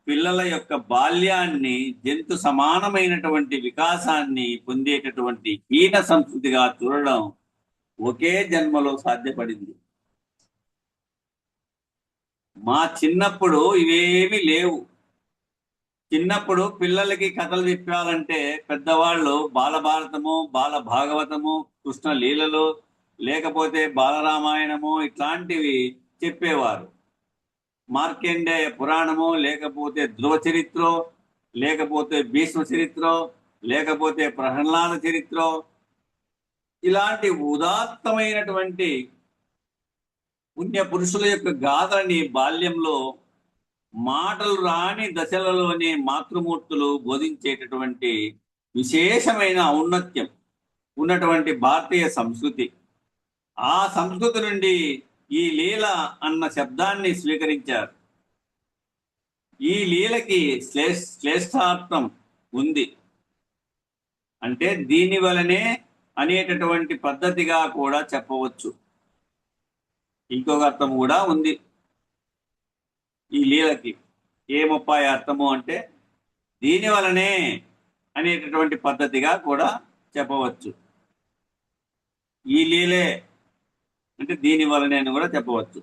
పిల్లల యొక్క బాల్యాన్ని, జంతు సమానమైనటువంటి వికాసాన్ని పొందేటటువంటి హీన సంస్కృతిగా చూడడం ఒకే జన్మలో సాధ్యపడింది. మా చిన్నప్పుడు ఇవేవి లేవు. చిన్నప్పుడు పిల్లలకి కథలు చెప్పాలంటే పెద్దవాళ్ళు బాలభారతము, బాల భాగవతము, కృష్ణ లీలలు, లేకపోతే బాలరామాయణము ఇట్లాంటివి చెప్పేవారు. మార్కండేయ పురాణము, లేకపోతే ధ్రువ చరిత్రో, లేకపోతే భీష్మ చరిత్రో, లేకపోతే ప్రహ్లాద చరిత్రో, ఇలాంటి ఉదాత్తమైనటువంటి పుణ్య పురుషుల యొక్క గాథని బాల్యంలో మాటలు రాని దశలలోనే మాతృమూర్తులు బోధించేటటువంటి విశేషమైన ఔన్నత్యం ఉన్నటువంటి భారతీయ సంస్కృతి. ఆ సంస్కృతి నుండి ఈ లీల అన్న శబ్దాన్ని స్వీకరించారు. ఈ లీలకి శ్రేష్టార్థం ఉంది. అంటే దీని వలనే అనేటటువంటి పద్ధతిగా కూడా చెప్పవచ్చు. ఇంకొక అర్థం కూడా ఉంది ఈ లీలకి. ఏ ముప్పాయి అర్థము అంటే దీని వలనే అనేటటువంటి పద్ధతిగా కూడా చెప్పవచ్చు. ఈ లీలే అంటే దీని వలనే అని కూడా చెప్పవచ్చు.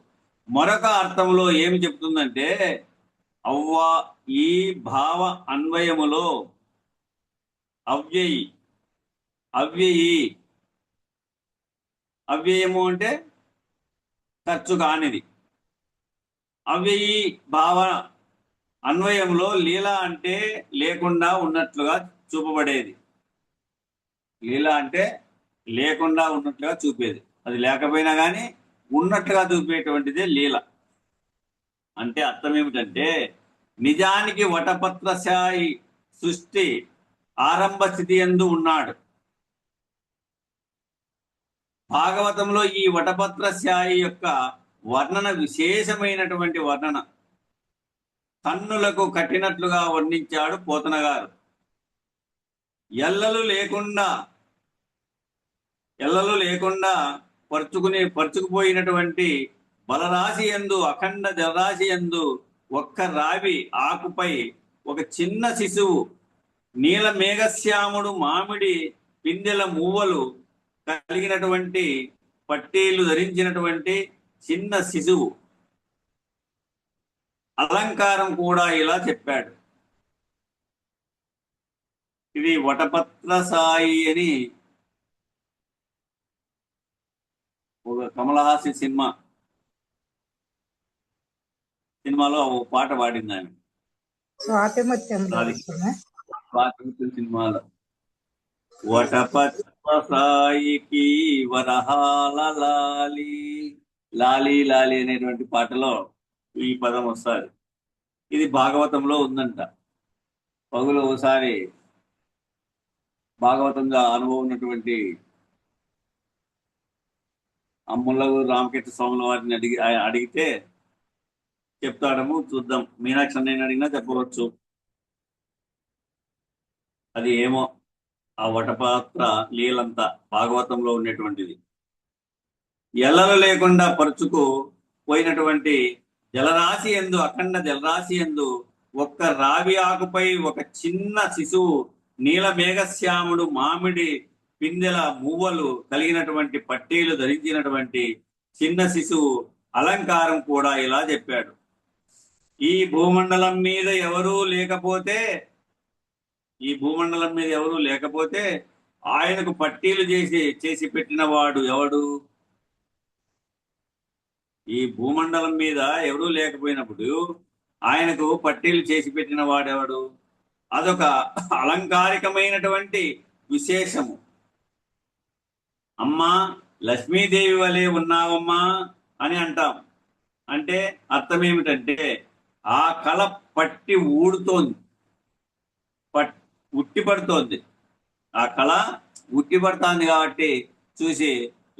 మరొక అర్థంలో ఏమి చెప్తుందంటే ఈ భావ అన్వయములో అవ్యయము అంటే ఖర్చు కానిది. అవ్యయి భావ అన్వయంలో లీల అంటే లేకుండా ఉన్నట్లుగా చూపబడేది. లీల అంటే లేకుండా ఉన్నట్లుగా చూపేది. అది లేకపోయినా కానీ ఉన్నట్లుగా చూపేటువంటిదే లీల. అంటే అర్థం ఏమిటంటే నిజానికి వటపత్రశాయి సృష్టి ఆరంభ స్థితి యందు ఉన్నాడు. భాగవతంలో ఈ వటపత్రశాయి యొక్క వర్ణన విశేషమైనటువంటి వర్ణన. కన్నులకు కట్టినట్లుగా వర్ణించాడు పోతన గారు. ఎల్లలు లేకుండా పరుచుకుపోయినటువంటి బలరాశి యందు, అఖండ జలరాశి యందు ఒక్క రావి ఆకుపై ఒక చిన్న శిశువు, నీల మేఘశ్యాముడు మామిడి పిందెల మూవలు కలిగినటువంటి పట్టీలు ధరించినటువంటి చిన్న శిశువు. అలంకారం కూడా ఇలా చెప్పాడు. ఇది వటపత్ర సాయి అని ఒక కమలహాసి సినిమాలో ఓ పాట పాడింది ఆమె. స్వాతిముత్యం సినిమాలో వటపత్ర సాయికి వరహాల లాలి లాలి లాలి అనేటువంటి పాటలో ఈ పదం వస్తుంది. ఇది భాగవతంలో ఉందంట. పగులు ఒకసారి భాగవతంగా అనుభవం ఉన్నటువంటి అమ్ములకు రామకృష్ణ స్వాముల వారిని అడిగితే చెప్తాడము. చూద్దాం. మీనాక్షి అన్నయ్యని అడిగినా చెప్పవచ్చు. అది ఏమో ఆ వటపాత్ర లీలంతా భాగవతంలో ఉన్నటువంటిది. ఎల్లలు లేకుండా పరుచుకు పోయినటువంటి జలరాశి యందు, అఖండ జలరాశి యందు ఒక్క రావి ఆకుపై ఒక చిన్న శిశువు, నీల మేఘశ్యాముడు మామిడి పిందెల మూవలు కలిగినటువంటి పట్టీలు ధరించినటువంటి చిన్న శిశువు. అలంకారం కూడా ఇలా చెప్పాడు. ఈ భూమండలం మీద ఎవరూ లేకపోతే ఆయనకు పట్టీలు చేసి పెట్టిన వాడు ఎవడు? ఈ భూమండలం మీద ఎవరూ లేకపోయినప్పుడు ఆయనకు పట్టీలు చేసి పెట్టిన వాడెవడు? అదొక అలంకారికమైనటువంటి విశేషము. అమ్మా లక్ష్మీదేవి వలె ఉన్నావమ్మా అని అంటాం. అంటే అర్థం ఏమిటంటే ఆ కళ పట్టి ఊడుతోంది, ఉట్టిపడుతోంది. ఆ కళ ఉట్టిపడుతోంది కాబట్టి చూసి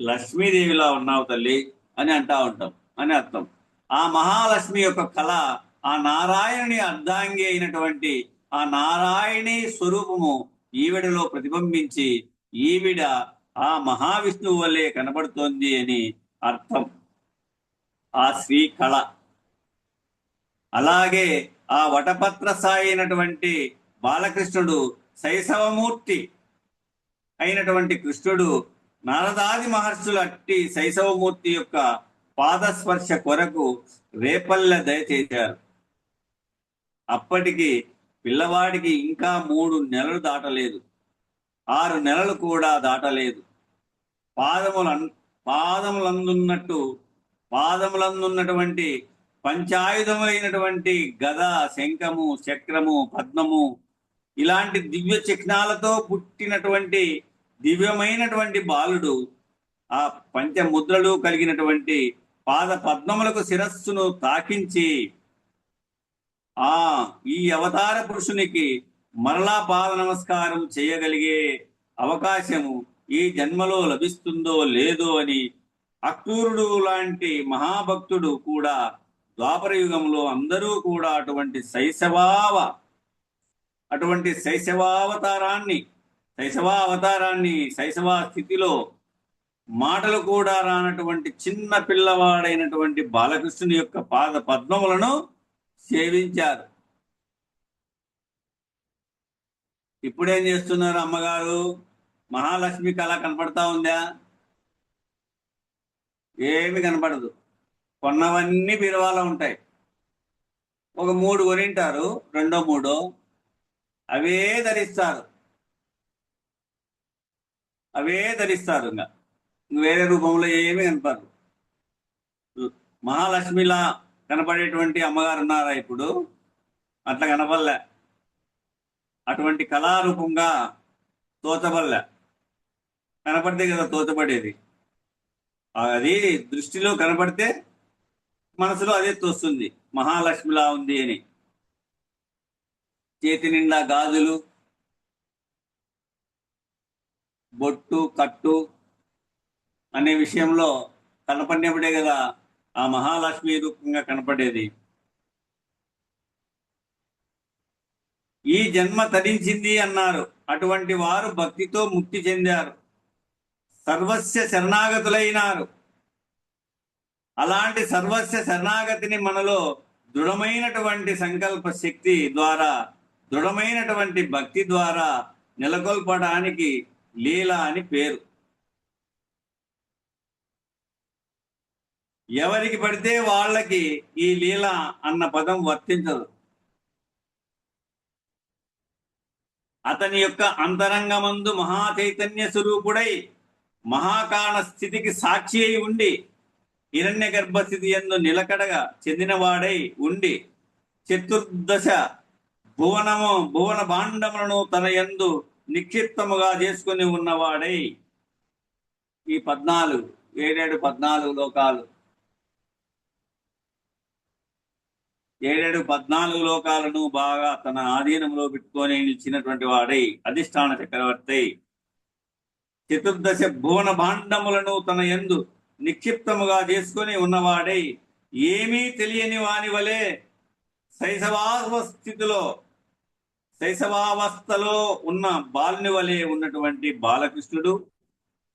లక్ష్మీదేవిలా ఉన్నావు తల్లి అని అంటా ఉంటాం అని అర్థం. ఆ మహాలక్ష్మి యొక్క కళ, ఆ నారాయణుని అర్ధాంగి అయినటువంటి ఆ నారాయణి స్వరూపము ఈవిడలో ప్రతిబింబించి ఈవిడ ఆ మహావిష్ణువు వల్లే కనబడుతోంది అని అర్థం. ఆ శ్రీ కళ. అలాగే ఆ వటపత్ర సాయి అయినటువంటి బాలకృష్ణుడు, శైశవమూర్తి అయినటువంటి కృష్ణుడు నారదాది మహర్షులు అట్టి శైశవమూర్తి యొక్క పాదస్పర్శ కొరకు రేపల్లె దయచేశారు. అప్పటికి పిల్లవాడికి ఇంకా 3 నెలలు దాటలేదు, 6 నెలలు కూడా దాటలేదు. పాదములందున్నటువంటి పంచాయుధములైనటువంటి గద, శంఖము, చక్రము, పద్మము ఇలాంటి దివ్య చిహ్నాలతో పుట్టినటువంటి దివ్యమైనటువంటి బాలుడు ఆ పంచముద్రలు కలిగినటువంటి పాద పద్మములకు శిరస్సును తాకించి ఈ అవతార పురుషునికి మరలా పాద నమస్కారం చేయగలిగే అవకాశము ఈ జన్మలో లభిస్తుందో లేదో అని అక్రూరుడు లాంటి మహాభక్తుడు కూడా ద్వాపర యుగంలో అందరూ కూడా అటువంటి శైశవావతారాన్ని శైశవ స్థితిలో మాటలు కూడా రానటువంటి చిన్న పిల్లవాడైనటువంటి బాలకృష్ణుని యొక్క పాద పద్మములను సేవించారు. ఇప్పుడేం చేస్తున్నారు అమ్మగారు? మహాలక్ష్మి కళ కనపడతా ఉందా? ఏమి కనపడదు. కొన్నవన్నీ బీరువాలో ఉంటాయి. ఒక 3 కొనింటారు, 2 3 అవే ధరిస్తారు. ఇంకా వేరే రూపంలో ఏమీ కనపడదు. మహాలక్ష్మిలా కనపడేటువంటి అమ్మగారు ఉన్నారా ఇప్పుడు? అట్లా కనపడలే. అటువంటి కళారూపంగా తోచబడలే. కనపడితే కదా తోచబడేది. అది దృష్టిలో కనపడితే మనసులో అదే తోస్తుంది, మహాలక్ష్మిలా ఉంది అని. చేతి నిండా గాజులు, బొట్టు, కట్టు, అనే విషయంలో కనపడినప్పుడే కదా ఆ మహాలక్ష్మి రూపంగా కనపడేది. ఈ జన్మ తరించింది అన్నారు. అటువంటి వారు భక్తితో ముక్తి చెందారు, సర్వస్య శరణాగతులైనారు. అలాంటి సర్వస్య శరణాగతిని మనలో దృఢమైనటువంటి సంకల్ప శక్తి ద్వారా, దృఢమైనటువంటి భక్తి ద్వారా నెలకొల్పడానికి లీల అని పేరు. ఎవరికి పడితే వాళ్ళకి ఈ లీల అన్న పదం వర్తించదు. అతని యొక్క అంతరంగమందు మహా చైతన్య స్వరూపుడై మహాకాణ స్థితికి సాక్షి అయి ఉండి హిరణ్య గర్భస్థితి యందు నిలకడగా చెందినవాడై ఉండి చతుర్దశ భువన భాండములను తన యందు నిక్షిప్తముగా చేసుకుని ఉన్నవాడై ఈ 14 లోకాలు 14 లోకాలను బాగా తన ఆధీనంలో పెట్టుకొని నిలిచినటువంటి వాడై అధిష్టాన చక్రవర్తి చతుర్దశ భువన భాండములను తన యందు నిక్షిప్తముగా చేసుకుని ఉన్నవాడై ఏమీ తెలియని వాని వలె శైశవావస్థలో ఉన్న బాలుని వలె ఉన్నటువంటి బాలకృష్ణుడు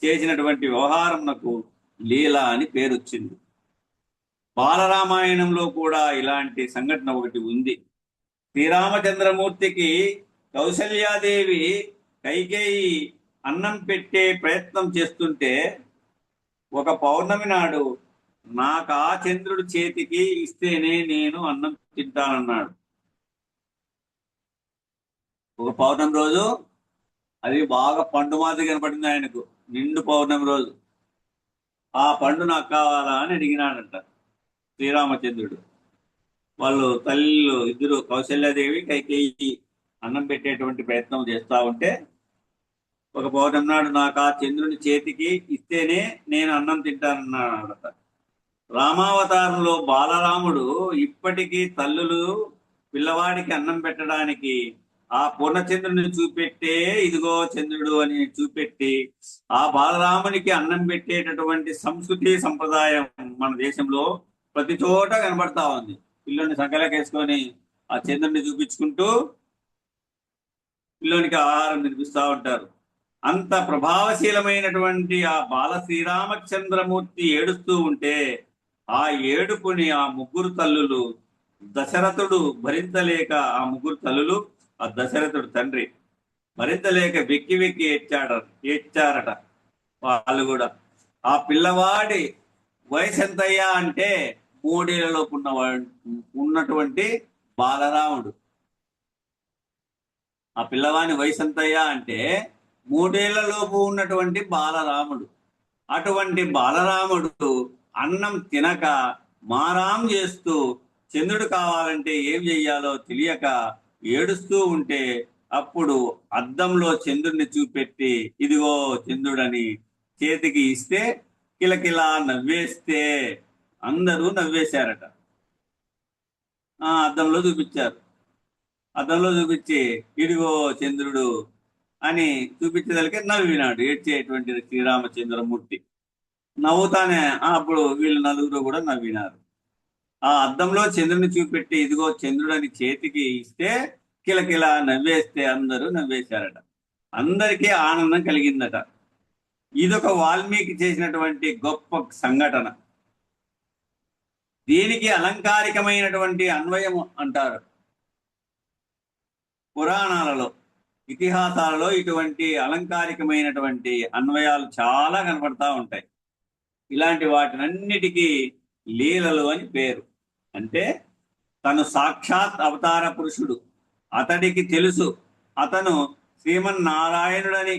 చేసినటువంటి వ్యవహారమునకు లీల అని పేరొచ్చింది. బాలరామాయణంలో కూడా ఇలాంటి సంఘటన ఒకటి ఉంది. శ్రీరామచంద్రమూర్తికి కౌసల్యాదేవి కైకేయి అన్నం పెట్టే ప్రయత్నం చేస్తుంటే ఒక పౌర్ణమి నాడు నాకు ఆ చంద్రుడి చేతికి ఇస్తేనే నేను అన్నం తింటానన్నాడు. ఒక పౌర్ణమి రోజు అది బాగా పండు మాదిరి కనపడింది ఆయనకు, నిండు పౌర్ణమి రోజు. ఆ పండు నాకు కావాలా అని అడిగినాడంట శ్రీరామచంద్రుడు. వాళ్ళు తల్లిలు ఇద్దరు కౌశల్యాదేవి కైకేయి అన్నం పెట్టేటువంటి ప్రయత్నం చేస్తా ఉంటే ఒక పౌర్ణమి నాడు నాకు ఆ చంద్రుని చేతికి ఇస్తేనే నేను అన్నం తింటానన్నాడట. రామావతారంలో బాలరాముడు ఇప్పటికీ తల్లులు పిల్లవాడికి అన్నం పెట్టడానికి ఆ పూర్ణచంద్రుని చూపెట్టే ఇదిగో చంద్రుడు అని చూపెట్టి ఆ బాలరామునికి అన్నం పెట్టేటటువంటి సంస్కృతి సంప్రదాయం మన దేశంలో ప్రతి చోట కనబడతా ఉంది. పిల్లోని సంకలకేసుకొని ఆ చంద్రుడిని చూపించుకుంటూ పిల్లోనికి ఆహారం తినిపిస్తూ ఉంటారు. అంత ప్రభావశీలమైనటువంటి ఆ బాల శ్రీరామచంద్రమూర్తి ఏడుస్తూ ఉంటే ఆ ఏడుపుని ఆ ముగ్గురు తల్లులు, దశరథుడు భరించలేక, ఆ ముగ్గురు తల్లులు ఆ దశరథుడు తండ్రి భరించలేక వెక్కి వెక్కి ఏడ్చారట. వాళ్ళు కూడా ఆ పిల్లవాడి వయసు ఎంతయ్యా అంటే 3 ఏళ్లలోపు ఉన్నటువంటి బాలరాముడు. ఆ పిల్లవాని వయసు ఎంతయ్యా అంటే 3 ఏళ్లలోపు ఉన్నటువంటి బాలరాముడు. అటువంటి బాలరాముడు అన్నం తినక మారాం చేస్తూ చంద్రుడు కావాలంటే ఏం చెయ్యాలో తెలియక ఏడుస్తూ ఉంటే అప్పుడు అద్దంలో చంద్రుడిని చూపెట్టి ఇదిగో చంద్రుడని చేతికి ఇస్తే కిలకిలా నవ్వేస్తే అందరూ నవ్వేశారట. అద్దంలో చూపించారు. అద్దంలో చూపించి ఇదిగో చంద్రుడు అని చూపించేదానికి నవ్వినాడు ఏడ్చేటువంటి శ్రీరామచంద్రమూర్తి. నవ్వుతానే అప్పుడు వీళ్ళు నలుగురు కూడా నవ్వినారు. ఆ అద్దంలో చంద్రుని చూపెట్టి ఇదిగో చంద్రుడని చేతికి ఇస్తే కిలకిలా నవ్వేస్తే అందరూ నవ్వేశారట. అందరికీ ఆనందం కలిగిందట. ఇదొక వాల్మీకి చేసినటువంటి గొప్ప సంఘటన. దీనికి అలంకారికమైనటువంటి అన్వయం అంటారు. పురాణాలలో, ఇతిహాసాలలో ఇటువంటి అలంకారికమైనటువంటి అన్వయాలు చాలా కనపడతా ఉంటాయి. ఇలాంటి వాటినన్నిటికీ లీలలు అని పేరు. అంటే తను సాక్షాత్ అవతార పురుషుడు, అతడికి తెలుసు అతను శ్రీమన్నారాయణుడని,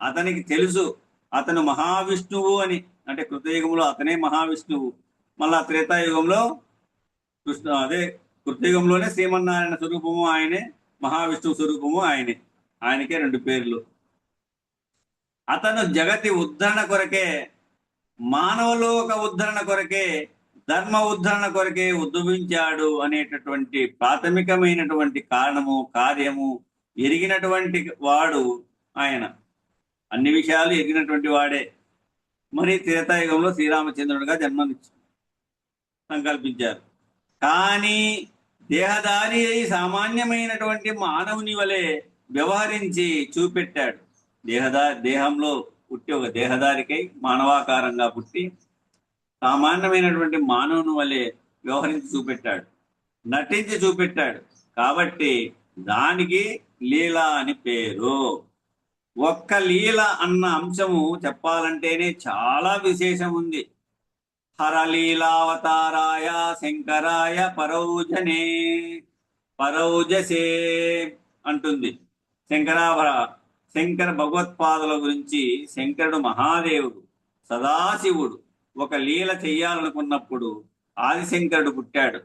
అతనికి తెలుసు అతను మహావిష్ణువు అని. అంటే కృతయుగంలో అతనే మహావిష్ణువు, మళ్ళా త్రేతాయుగంలో కృతయుగంలోనే శ్రీమన్నారాయణ స్వరూపము ఆయనే, మహావిష్ణువు స్వరూపము ఆయనే. ఆయనకే 2 పేర్లు. అతను జగతి ఉద్ధరణ కొరకే, మానవలోక ఉద్ధరణ కొరకే, ధర్మ ఉద్ధరణ కొరకే ఉద్భవించాడు అనేటటువంటి ప్రాథమికమైనటువంటి కారణము, కార్యము ఎరిగినటువంటి వాడు ఆయన. అన్ని విషయాలు ఎరిగినటువంటి వాడే. మరి త్రేతాయుగంలో శ్రీరామచంద్రుడిగా జన్మనిచ్చి సంకల్పించారు. కానీ దేహదారి అయి సామాన్యమైనటువంటి మానవుని వలె వ్యవహరించి చూపెట్టాడు. దేహంలో పుట్టి ఒక దేహదారికై మానవాకారంగా పుట్టి సామాన్యమైనటువంటి మానవుని వలె వ్యవహరించి చూపెట్టాడు, నటించి చూపెట్టాడు. కాబట్టి దానికి లీల అని పేరు. ఒక్క లీల అన్న అంశము చెప్పాలంటేనే చాలా విశేషం ఉంది. హరలీలావతారాయ శంకరాయ పరౌజసే అంటుంది. శంకర భగవత్పాదుల గురించి శంకరుడు మహాదేవుడు సదాశివుడు ఒక లీల చెయ్యాలనుకున్నప్పుడు ఆదిశంకరుడు పుట్టాడు.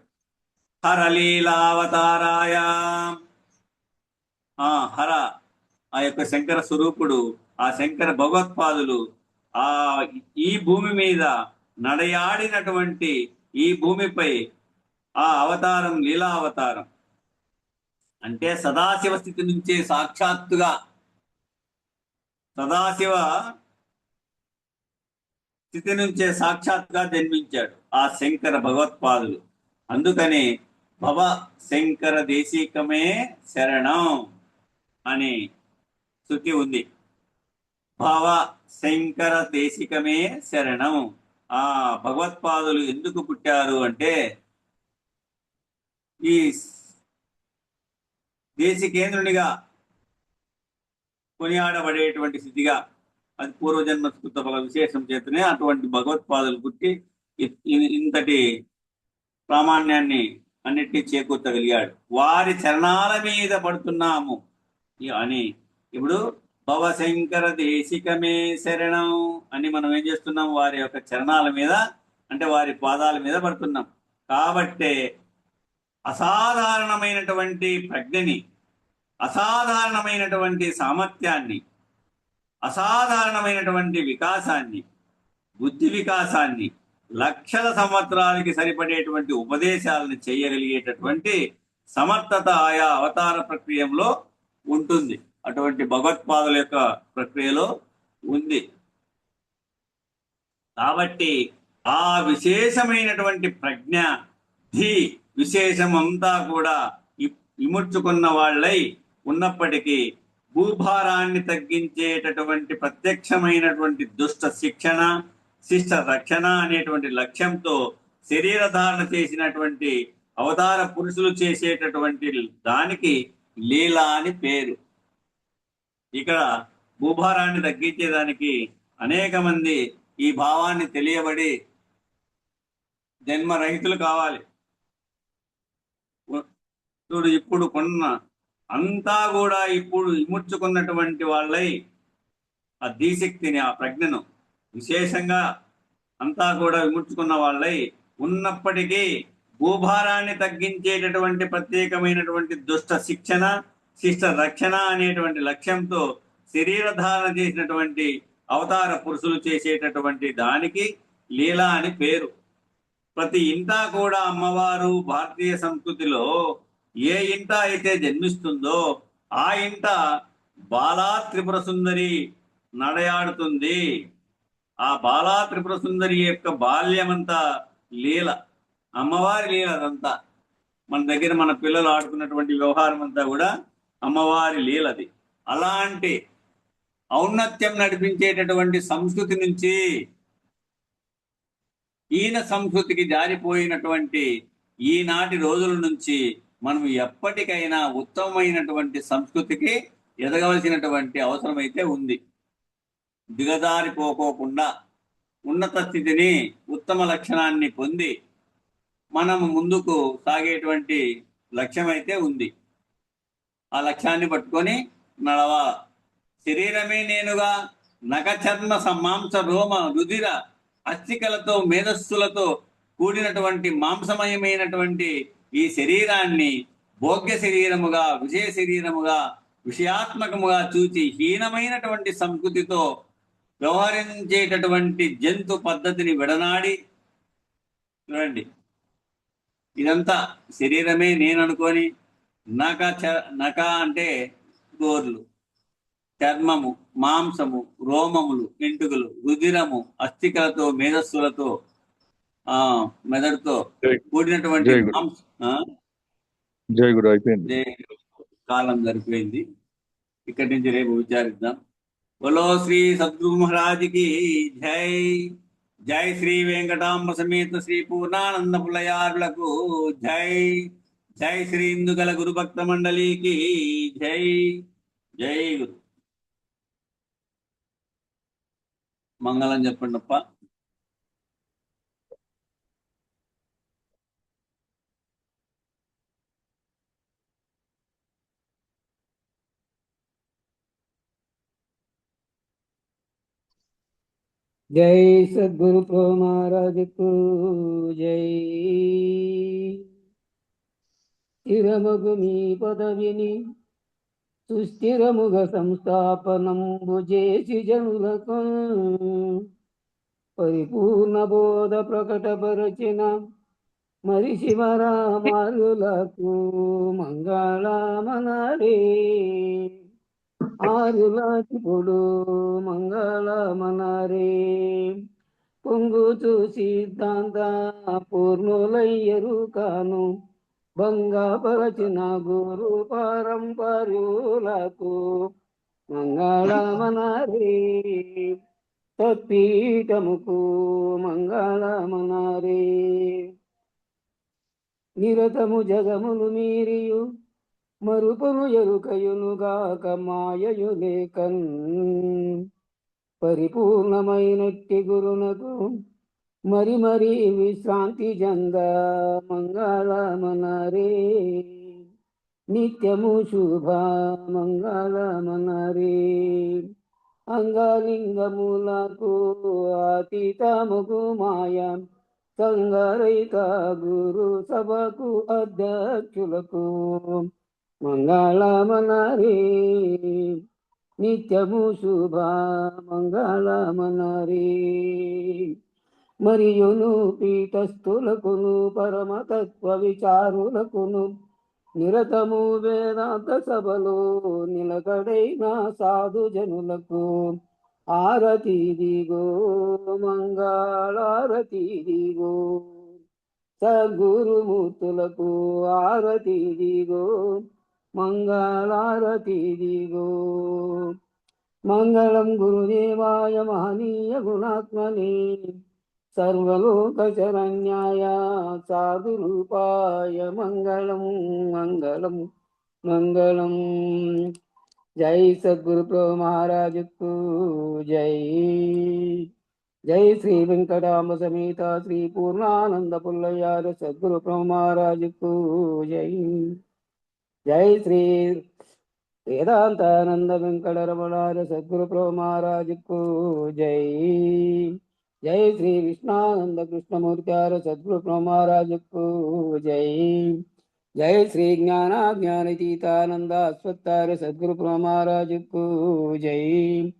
హరలీలావతారాయ హర ఆ యొక్క శంకర స్వరూపుడు, ఆ శంకర భగవత్పాదులు ఈ భూమి మీద నడయాడినటువంటి ఈ భూమిపై ఆ అవతారం లీలా అవతారం. అంటే సదాశివ స్థితి నుంచే సాక్షాత్తుగా సదాశివ స్థితి నుంచే సాక్షాత్తుగా జన్మించాడు ఆ శంకర భగవత్పాదులు. అందుకని భవ శంకర దేశికమే శరణం అని శృతి ఉంది. భవ శంకర దేశికమే శరణం. ఆ భగవత్పాదులు ఎందుకు పుట్టారు అంటే ఈ దేశికేంద్రునిగా కొనియాడబడేటువంటి స్థితిగా, అది పూర్వజన్మ స్కృత ఫల విశేషం చేతనే అటువంటి భగవత్పాదులు పుట్టి ఇంతటి ప్రామాణ్యాన్ని అన్నిటినీ చేకూర్చగలిగాడు. వారి చరణాల మీద పడుతున్నాము అని ఇప్పుడు భవశంకర దేశికమే శరణం అని మనం ఏం చేస్తున్నాం? వారి యొక్క చరణాల మీద, అంటే వారి పాదాల మీద పడుతున్నాం. కాబట్టే అసాధారణమైనటువంటి ప్రజ్ఞని, అసాధారణమైనటువంటి సామర్థ్యాన్ని, అసాధారణమైనటువంటి వికాసాన్ని, బుద్ధి వికాసాన్ని, లక్షల సంవత్సరాలకి సరిపడేటువంటి ఉపదేశాలను చేయగలిగేటటువంటి సమర్థత ఆయా అవతార ప్రక్రియలో ఉంటుంది. అటువంటి భగవత్పాదుల యొక్క ప్రక్రియలో ఉంది. కాబట్టి ఆ విశేషమైనటువంటి ప్రజ్ఞ విశేషం అంతా కూడా విముర్చుకున్న వాళ్ళై ఉన్నప్పటికీ భూభారాన్ని తగ్గించేటటువంటి ప్రత్యక్షమైనటువంటి దుష్ట శిక్షణ, శిష్ట రక్షణ అనేటువంటి లక్ష్యంతో శరీరధారణ చేసినటువంటి అవతార పురుషులు చేసేటటువంటి దానికి లీల అని పేరు. ఇక్కడ భూభారాన్ని తగ్గించేదానికి అనేక మంది ఈ భావాన్ని తెలియబడి జన్మరహితులు కావాలి. చూడు, ఇప్పుడు కొన్న అంతా కూడా ఇప్పుడు ఇముడ్చుకున్నటువంటి వాళ్ళై ఆ ధీశక్తిని, ఆ ప్రజ్ఞను విశేషంగా అంతా కూడా విముడ్చుకున్న వాళ్ళై ఉన్నప్పటికీ భూభారాన్ని తగ్గించేటటువంటి ప్రత్యేకమైనటువంటి దుష్ట శిక్షణ, శిష్ట రక్షణ అనేటువంటి లక్ష్యంతో శరీరధారణ చేసినటువంటి అవతార పురుషులు చేసేటటువంటి దానికి లీల అని పేరు. ప్రతి ఇంటా కూడా అమ్మవారు భారతీయ సంస్కృతిలో ఏ ఇంట అయితే జన్మిస్తుందో ఆ ఇంట బాలా త్రిపుర సుందరి నడయాడుతుంది. ఆ బాలా త్రిపుర సుందరి యొక్క బాల్యమంతా లీల, అమ్మవారి లీల. అదంతా మన దగ్గర మన పిల్లలు ఆడుకున్నటువంటి వ్యవహారం అంతా కూడా అమ్మవారి లీలది. అలాంటి ఔన్నత్యం నడిపించేటటువంటి సంస్కృతి నుంచి ఈయన సంస్కృతికి జారిపోయినటువంటి ఈనాటి రోజుల నుంచి మనం ఎప్పటికైనా ఉత్తమమైనటువంటి సంస్కృతికి ఎదగవలసినటువంటి అవసరం అయితే ఉంది. దిగజారిపోకోకుండా ఉన్నత స్థితిని, ఉత్తమ లక్షణాన్ని పొంది మనం ముందుకు సాగేటువంటి లక్ష్యం అయితే ఉంది. ఆ లక్ష్యాన్ని పట్టుకొని నడవా. శరీరమే నేనుగా నగ చర్మ మాంస రోమ రుధిర అస్థికలతో మేధస్సులతో కూడినటువంటి మాంసమయమైనటువంటి ఈ శరీరాన్ని భోగ్య శరీరముగా, విషయ శరీరముగా, విషయాత్మకముగా చూచి హీనమైనటువంటి సంస్కృతితో వ్యవహరించేటటువంటి జంతు పద్ధతిని విడనాడి, చూడండి, ఇదంతా శరీరమే నేను అనుకొని నక అంటే గోర్లు, చర్మము, మాంసము, రోమములు, ఎంటుకలు, రుధిరము, అస్థికలతో, మేధస్సులతో, మెదడుతో జై- కూడినటువంటి జై గురు. జై గురు అయిపోయింది. కాలం సరిపోయింది. ఇక్కడి నుంచి రేపు విచారిద్దాం. బోలో శ్రీ సద్గురు మహారాజ్కి జై. జై శ్రీ వెంకటాంబ సమేత శ్రీ పూర్ణానంద పులయారులకు జై. జై శ్రీ ఇందుగల గురు భక్త మండలికి జై. జై గురు. మంగళం చెప్పండప్ప. జై సద్గురు ప్రభు మహారాజుకు జై. స్థిరమగు మీ పదవిని సుస్థిరముగ సంస్థాపనంబు చేసి జనులకు పరిపూర్ణ బోధ ప్రకటపరచిన మరి శివరామారులకు మంగళమనరే. ఆరులాచిపుడు మంగళమనరే. పొంగుచు సిద్ధాంత పూర్ణులయ్యరు కాను భంగపరచిన గురు పరంపరులకు మంగళమనరే. తత్పీఠముకు మంగళమనరే. నిరతము జగములు మీరియు మరుపను ఎరుకయునుగాక మాయయు లేకన్ పరిపూర్ణమైనట్టి గురునకు మరి మరి విశ్రాంతి జంద మంగళమనరే. నిత్యము శుభ మంగళమనరే. అంగలింగములకు అతీతముకు మాయ సంగరైక గురు సభకు అధ్యక్షులకు మంగళమనరే. నిత్యము శుభ మంగళమనరే. మరియును పీఠస్థులకును పరమతత్వ విచారులకును నిరతము వేదాంత సభలో నిలకడైన సాధు జనులకు ఆరతి దిగో మంగళారతి దిగో. సద్గురుమూర్తులకు ఆరతి దిగో మంగళారతి దిగో. మంగళం గురుదేవాయ మహనీయ గుణాత్మనే సర్వలోక శరణ్యాయ సాధురూపాయ మంగళం మంగళం మంగళం. జై సద్గురు ప్రభు మహారాజుకు జై. జై శ్రీ వెంకటాంబ సమేత శ్రీ పూర్ణానంద పుల్లయ్యార సద్గురు ప్రభు మహారాజుకు జై. జై శ్రీ వేదాంతానంద వెంకటరమణార సద్గురు ప్రభు మహారాజుకు జై. జై శ్రీ విష్ణానంద కృష్ణమూర్త్యార సద్గురు ప్రభు మహారాజుకు జై. జై శ్రీ జ్ఞానాజ్ఞానతీతానంద అశ్వత్థార సద్గురు ప్రభు మహారాజుకు జై.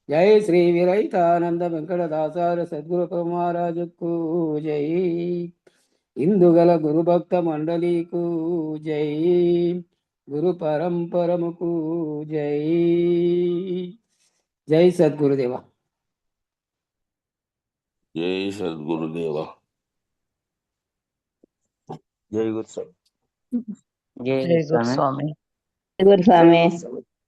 జై శ్రీ విరహితానంద వెంకటదాసార సద్గురు ప్రభు మహారాజుకు జై. ఇందుగల గురు భక్త మండలికు జై. గురు పరంపరముకు జై. జై సద్గురుదేవ. జై సద్గురుదేవ. జై గురు స్వామి. జై గురు స్వామి. గురుస్వామి.